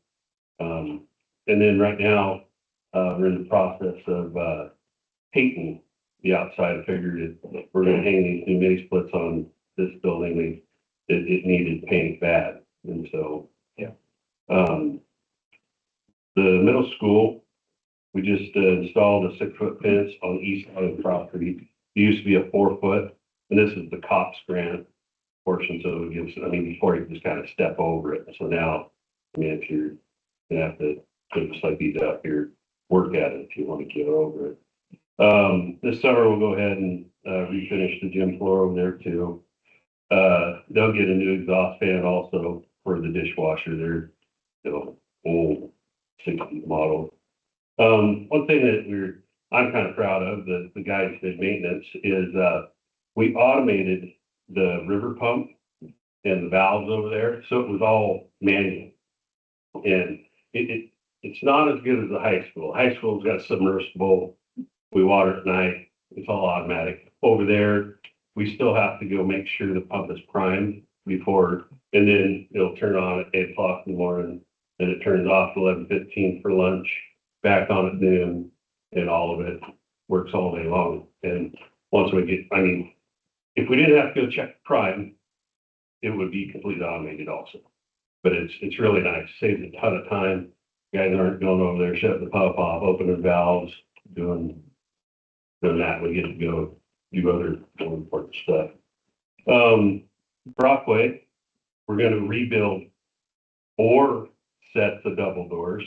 And then right now, we're in the process of painting the outside. I figured we're gonna hang these new mini splits on this building. It needed paint bad, and so. Yeah. The middle school, we just installed a 6-foot fence on the east side of the property. It used to be a 4-foot, and this is the COPS grant portion, so it gives, I mean, before you just kind of step over it. So now, I mean, if you're gonna have to, just like these out here, work at it if you want to get over it. This summer, we'll go ahead and refinish the gym floor over there too. They'll get a new exhaust fan also for the dishwasher. They're, old 60s model. One thing that I'm kind of proud of, the guys that did maintenance, is we automated the river pump and the valves over there, so it was all manual. And it's not as good as the high school. High school's got a submersible. We water at night. It's all automatic. Over there, we still have to go make sure the pump is primed before, and then it'll turn on at 8 o'clock in the morning, and it turns off 11:15 for lunch, back on at noon, and all of it works all day long. And once we get, I mean, if we didn't have to go check prime, it would be completely automated also. But it's really nice, saves a ton of time. Guys aren't going over there, shutting the pump off, opening valves, doing that. We get to go do other more important stuff. Brockway, we're going to rebuild 4 sets of double doors.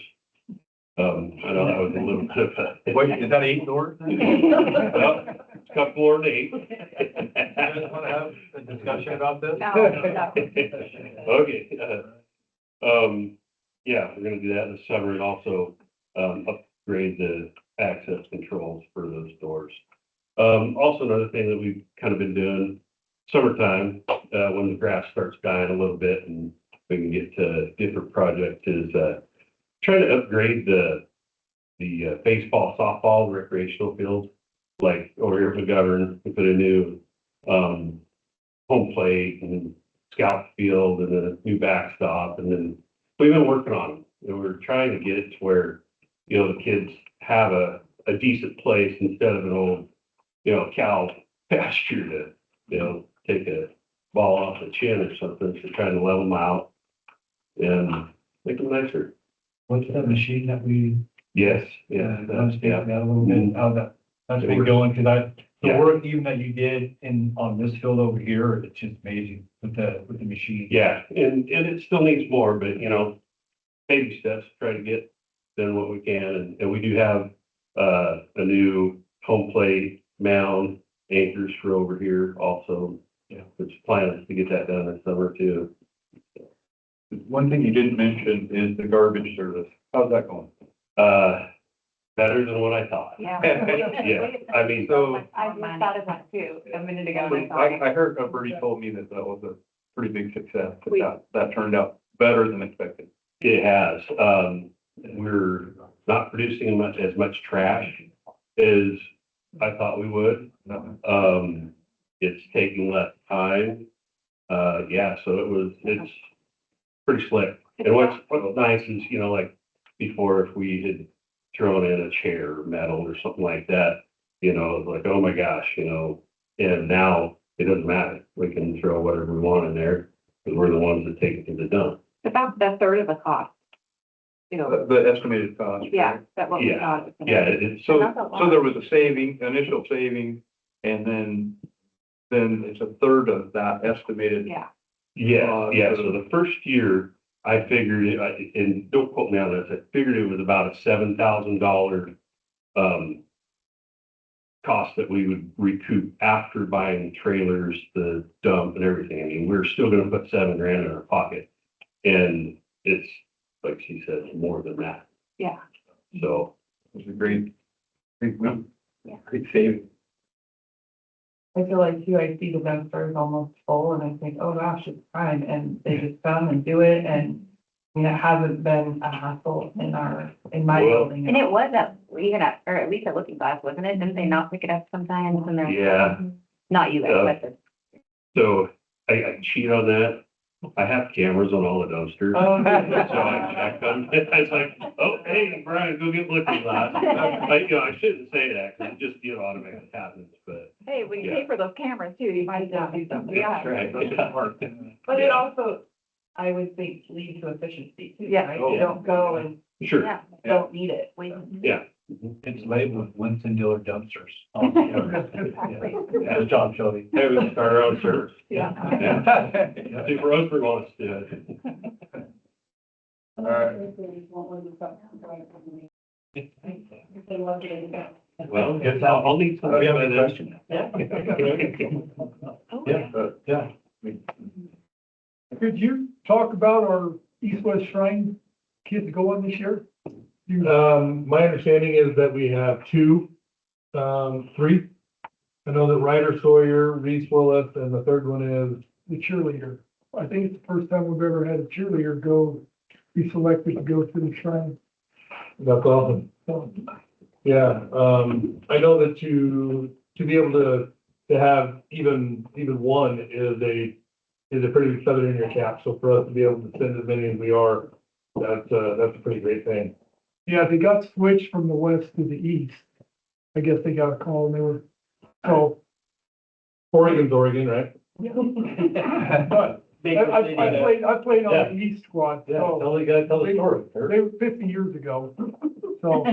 I know that was a little bit of a. Wait, is that 8 doors? Well, it's a couple more than 8. You guys want to have a discussion about this? Okay. Yeah, we're gonna do that this summer, and also upgrade the access controls for those doors. Also another thing that we've kind of been doing, summertime, when the grass starts dying a little bit and we can get to different projects, is trying to upgrade the baseball, softball, recreational fields. Like over here at McGovern, we put a new home plate and scout field and then a new backstop, and then we've been working on them, and we're trying to get it to where, the kids have a decent place instead of an old, cow pasture to, take a ball off the chin or something. So trying to level them out and make them nicer. What's that machine that we? Yes, yeah, Understand that a little bit, how that's been going, because the work even that you did on this field over here, it's just amazing with the machine. yeah, and it still needs more, but baby steps, try to get done what we can, and we do have a new home plate, mound, anchors for over here also. Yeah. Which plan is to get that done this summer too. One thing you didn't mention is the garbage service. How's that going? Better than what I thought. Yeah. Yeah, I mean, So I just thought of that too, a minute ago. I heard Bertie told me that was a pretty big success, that turned out better than expected. it has. We're not producing as much trash as I thought we would. It's taking less time. Yeah, so it's pretty slick. And what's nice is, like before, if we had thrown in a chair or metal or something like that, it's like, oh my gosh, and now it doesn't matter. We can throw whatever we want in there because we're the ones that take it to the dump. About a third of the cost. The estimated cost. Yeah, that what we thought. Yeah, it's So there was a initial saving, and then it's a third of that estimated. Yeah. Yeah, so the first year, I figured it, and don't quote me on this, I figured it was about a $7,000, cost that we would recoup after buying trailers, the dump and everything. I mean, we're still gonna put $7,000 in our pocket. And it's, like she said, more than that. Yeah. So, It was a great win. Yeah. Great save. I feel like too, I see the dumpster is almost full and I think, oh gosh, it's time, and they just come and do it, and I mean, it hasn't been a hassle in my Well- building. And it was at, even at, or at least at Looking Glass, wasn't it? Didn't they not pick it up sometimes and they're, yeah, not you guys, but so I cheat on that. I have cameras on all the dumpsters. Oh, So I check them. I was like, oh, hey, Brian, go get Looking Glass. I shouldn't say that because it just, automatically happens, but. hey, when you Yeah. pay for those cameras too, you might as well do something. Yeah. Right. but it also, I would think, leads to efficiency too, Yeah. right? Oh, You don't go and Sure. Yeah. don't need it. Yeah. It's labeled Winston-Dillard dumpsters. Exactly. As John showed me. Hey, we can start our own service. Yeah. Yeah. See if Roseburg wants to do it. All right. Well, I'll need some. We have any questions? Yeah. Could you talk about our East-West Shrine kids going this year? My understanding is that we have three. I know that Ryder Sawyer, Reese Willis, and the third one is, The cheerleader. I think it's the first time we've ever had a cheerleader be selected to go to the shrine. that's awesome. So, Yeah, I know that to be able to have even one is a pretty feather in your cap. So for us to be able to send as many as we are, that's a pretty great thing. yeah, they got switched from the west to the east. I guess they got a call and they were, so. Oregon's Oregon, right? But I played on the east squad, so tell the story. they were 50 years ago. So.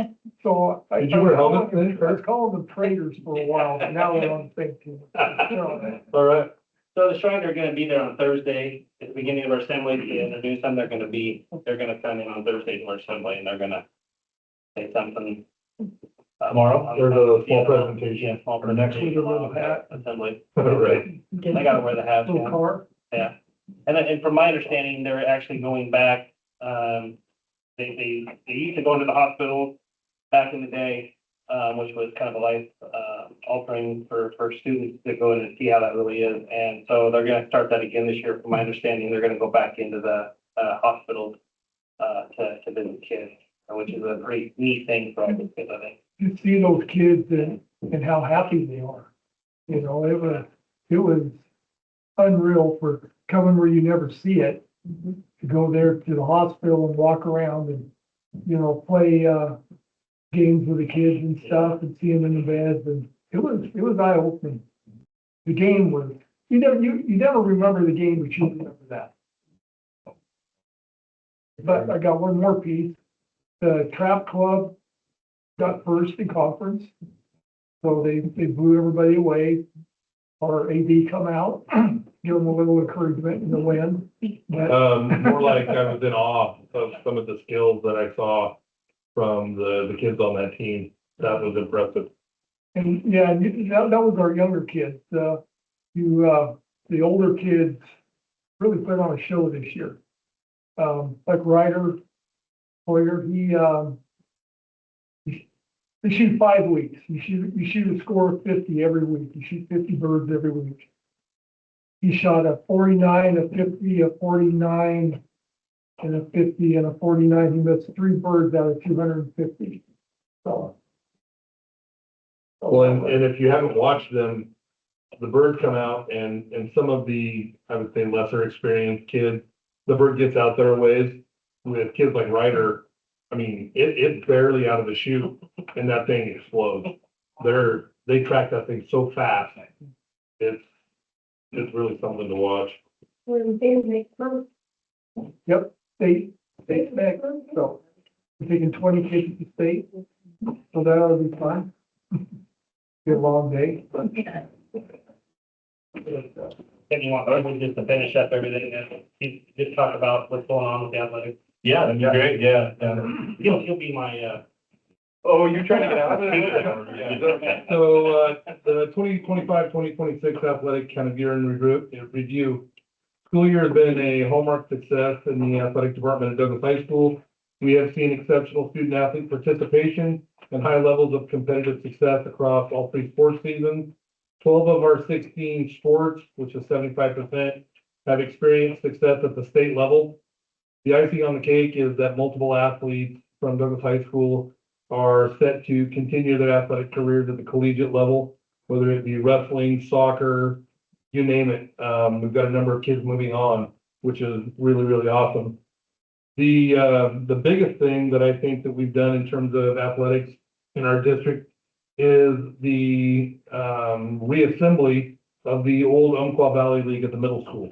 Did you wear helmets then? I was calling them traitors for a while, but now they're on the same team. So, All right. So the Shrine are gonna be there on Thursday, at the beginning of our assembly, to introduce them, they're gonna come in on Thursday to our assembly, and they're gonna say something. Tomorrow? There's a small presentation. Yeah, small Or next week, presentation. a little hat. Assembly. Right. They gotta wear the hats. Little yeah. car. Yeah, and from my understanding, they're actually going back, they used to go into the hospital back in the day, which was kind of a life, altering for students to go in and see how that really is. And so they're gonna start that again this year. From my understanding, they're gonna go back into the, hospitals, to visit kids, which is a pretty neat thing for all the kids, I think. You see those kids and how happy they are. You know, it was unreal for coming where you never see it, to go there to the hospital and walk around and, play, games with the kids and stuff and see them in the beds, and it was eye opening. The game was, you never remember the game, but you remember that. But I got one more piece. The trap club got first in conference. So they blew everybody away. Our AD come out, give them a little encouragement in the win. But More like I was in awe of some of the skills that I saw from the kids on that team. That was impressive. And yeah, that was our younger kids. The older kids really put on a show this year. Like Ryder Sawyer, they shoot 5 weeks. You shoot a score of 50 every week. You shoot 50 birds every week. He shot a 49, a 50, a 49, and a 50, and a 49. He missed 3 birds out of 250. So. Well, and if you haven't watched them, the bird come out and some of the, I would say, lesser experienced kids, the bird gets out there a ways. With kids like Ryder, I mean, it's barely out of the chute and that thing explodes. They track that thing so fast. It's really something to watch. Yep, state next, so we're taking 20 kids to state, so that ought to be fun. Be a long day, but. if you want, just to finish up everything, just talk about what's going on with the athletics. Yeah, that'd be great, yeah. He'll be my, Oh, you're trying to get out of it? So, the 2025-2026 athletic kind of year in review. School year has been a hallmark success in the athletic department at Douglas High School. We have seen exceptional student athlete participation and high levels of competitive success across all three sports seasons. 12 of our 16 sports, which is 75%, have experienced success at the state level. The icing on the cake is that multiple athletes from Douglas High School are set to continue their athletic careers at the collegiate level, whether it be wrestling, soccer, you name it. We've got a number of kids moving on, which is really, really awesome. The biggest thing that I think that we've done in terms of athletics in our district is the reassembly of the old Umpqua Valley League at the middle school.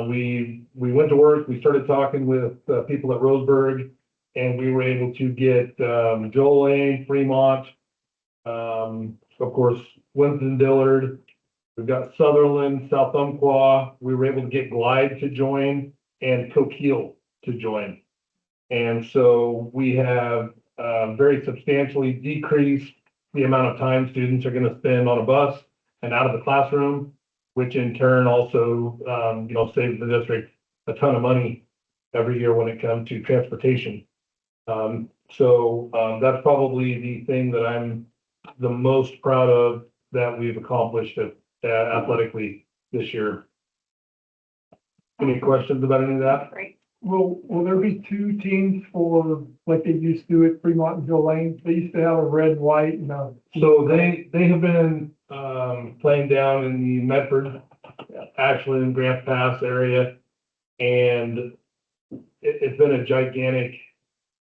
We went to work, we started talking with people at Roseburg, and we were able to get Joel Lane, Fremont, of course, Winston-Dillard. We've got Sutherland, South Umpqua. We were able to get Glide to join and Coquille to join. And so we have very substantially decreased the amount of time students are going to spend on a bus and out of the classroom, which in turn also, saves the district a ton of money every year when it comes to transportation. That's probably the thing that I'm the most proud of that we've accomplished athletically this year. Any questions about any of that? Great. Will there be two teams for, like they used to at Fremont and Jolene? They used to have a red and white and a. So they have been, playing down in the Medford, Ashland, Grants Pass area. And it's been a gigantic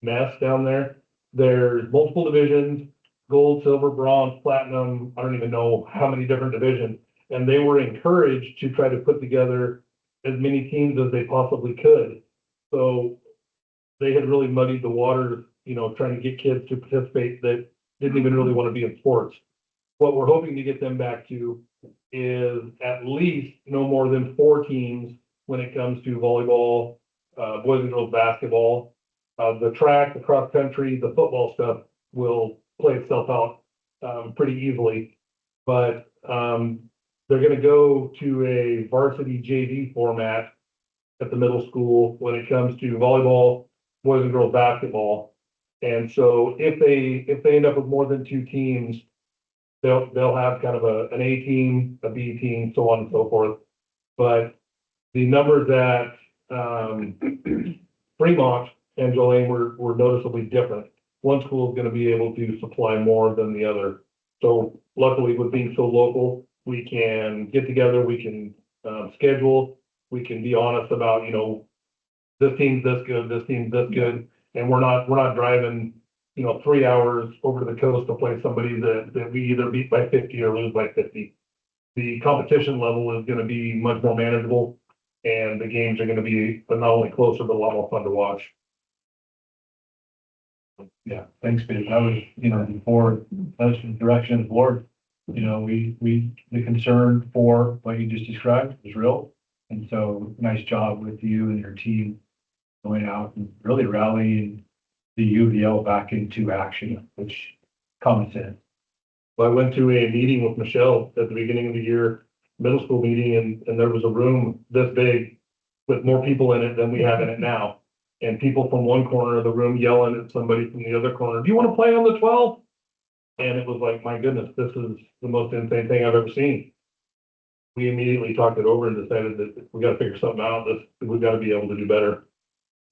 mess down there. There's multiple divisions, gold, silver, bronze, platinum, I don't even know how many different divisions. And they were encouraged to try to put together as many teams as they possibly could. So they had really muddied the waters, trying to get kids to participate that didn't even really want to be in sports. What we're hoping to get them back to is at least no more than 4 teams when it comes to volleyball, boys and girls basketball. The track, the cross country, the football stuff will play itself out pretty easily. But they're going to go to a varsity JV format at the middle school when it comes to volleyball, boys and girls basketball. And so if they end up with more than 2 teams, they'll have kind of an A team, a B team, so on and so forth. But the numbers that Fremont and Jolene were noticeably different. One school is going to be able to supply more than the other. So luckily, with being so local, we can get together, we can schedule, we can be honest about, this team's this good, this team's this good, and we're not driving, 3 hours over to the coast to play somebody that we either beat by 50 or lose by 50. The competition level is going to be much more manageable, and the games are going to be not only closer, but a lot more fun to watch. Yeah, thanks, Ben. I was, before that's the direction of the board, the concern for what you just described is real. And so nice job with you and your team going out and really rallying the UVL back into action, which common sense. Well, I went to a meeting with Michelle at the beginning of the year, middle school meeting, and there was a room this big with more people in it than we have in it now. And people from one corner of the room yelling at somebody from the other corner, do you want to play on the 12? And it was like, my goodness, this is the most insane thing I've ever seen. We immediately talked it over and decided that we got to figure something out. We've got to be able to do better.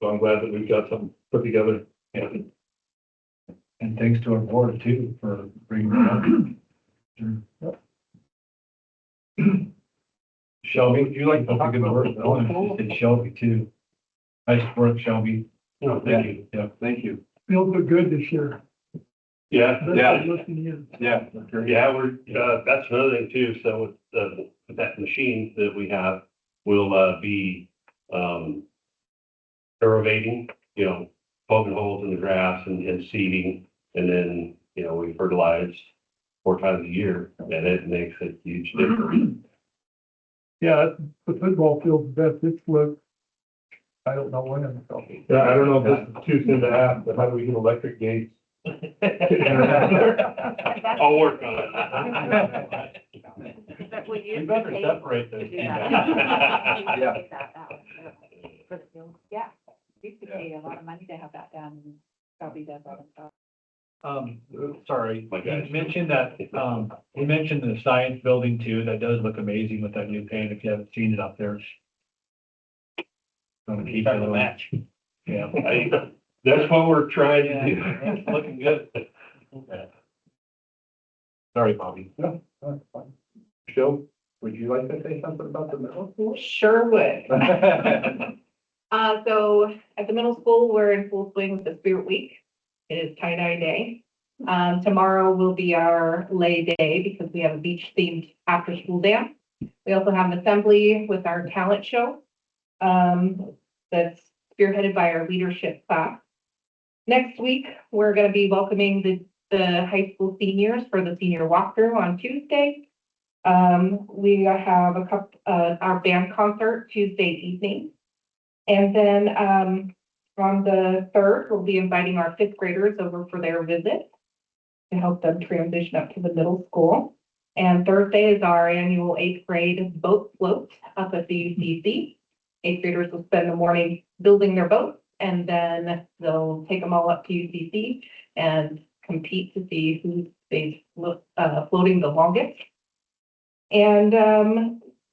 So I'm glad that we've got something put together. And thanks to our board too for bringing that up. Shelby, would you like to talk about work? I want to say Shelby too. Nice work, Shelby. No, thank you. Yeah, Thank you. Feels so good this year. Yeah, That's looking in. yeah, we're, that's another thing too. So with that machine that we have, we'll be irrigating, poking holes in the grass and seeding, and then, we fertilize 4 times a year, and it makes a huge difference. Yeah, the football field's best it's looked. I don't know when it's going. Yeah, I don't know if this is too soon to ask, but how do we get electric gates? I'll work on it. But we We used to better pay separate to those. do that. Yeah. Take that out for the field. Yeah, we used to pay a lot of money to have that done, and probably does that himself. Sorry, My guys. you mentioned that, you mentioned the science building too. That does look amazing with that new paint, if you haven't seen it up there. Gonna keep it a match. Yeah. That's what we're trying to do. It's looking good. Sorry, Bobby. Joe, would you like to say something about the middle school? Sure would. So at the middle school, we're in full swing with the Spirit Week. It is tie-dye day. Tomorrow will be our lay day because we have a beach themed after school dance. We also have an assembly with our talent show. That's spearheaded by our leadership class. Next week, we're gonna be welcoming the high school seniors for the senior walkthrough on Tuesday. We have our band concert Tuesday evening. And then, on the 3rd, we'll be inviting our 5th graders over for their visit to help them transition up to the middle school. And Thursday is our annual 8th grade boat float up at the UCC. 8th graders will spend the morning building their boats, and then they'll take them all up to UCC and compete to see who stays floating the longest. And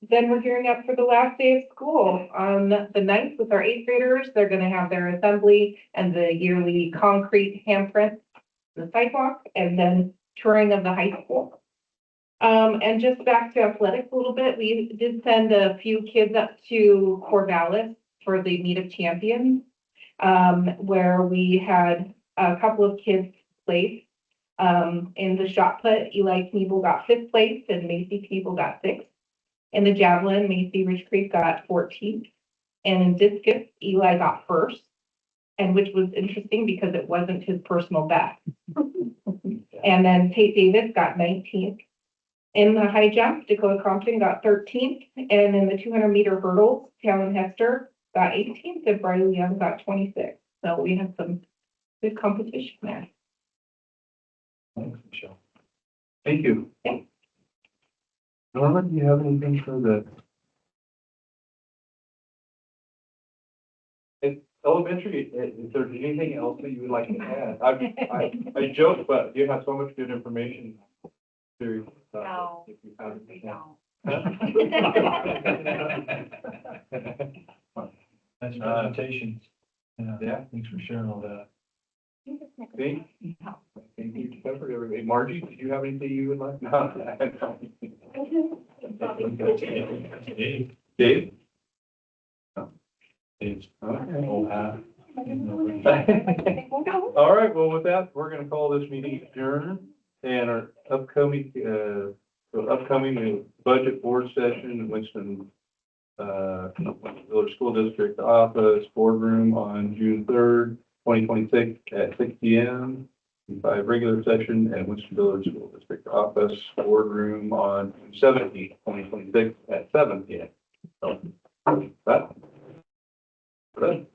then we're gearing up for the last day of school on the 9th with our 8th graders. They're going to have their assembly and the yearly concrete handprint, the sidewalk, and then touring of the high school. And just back to athletics a little bit, we did send a few kids up to Corvallis for the Meet of Champions, where we had a couple of kids place. In the shot put, Eli Kniebel got 5th place and Macy Kniebel got 6th. In the javelin, Macy Rich Creek got 14th. And in discus, Eli got 1st, and which was interesting because it wasn't his personal best. And then Tate Davis got 19th. In the high jump, Dakota Compton got 13th, and in the 200-meter hurdles, Talon Hester got 18th, and Briley Young got 26th. So we had some good competition there. Thanks, Michelle. Thank you. Yeah. Norma, do you have anything for the? Elementary, is there anything else that you would like to add? I joke, but you have so much good information to. No, if you have- we don't. Nice presentations. Yeah, thanks for sharing all that. See? Thank you, covered everybody. Margie, did you have anything you would like? No. Dave. Dave? Dave's. All right, well, with that, we're gonna call this meeting adjourned, and our upcoming budget board session in Winston, Village School District Office Boardroom on June 3rd, 2026 at 6 p.m. 5 regular session at Winston Village School District Office Boardroom on June 17th, 2026 at 7 p.m. So, that. Good.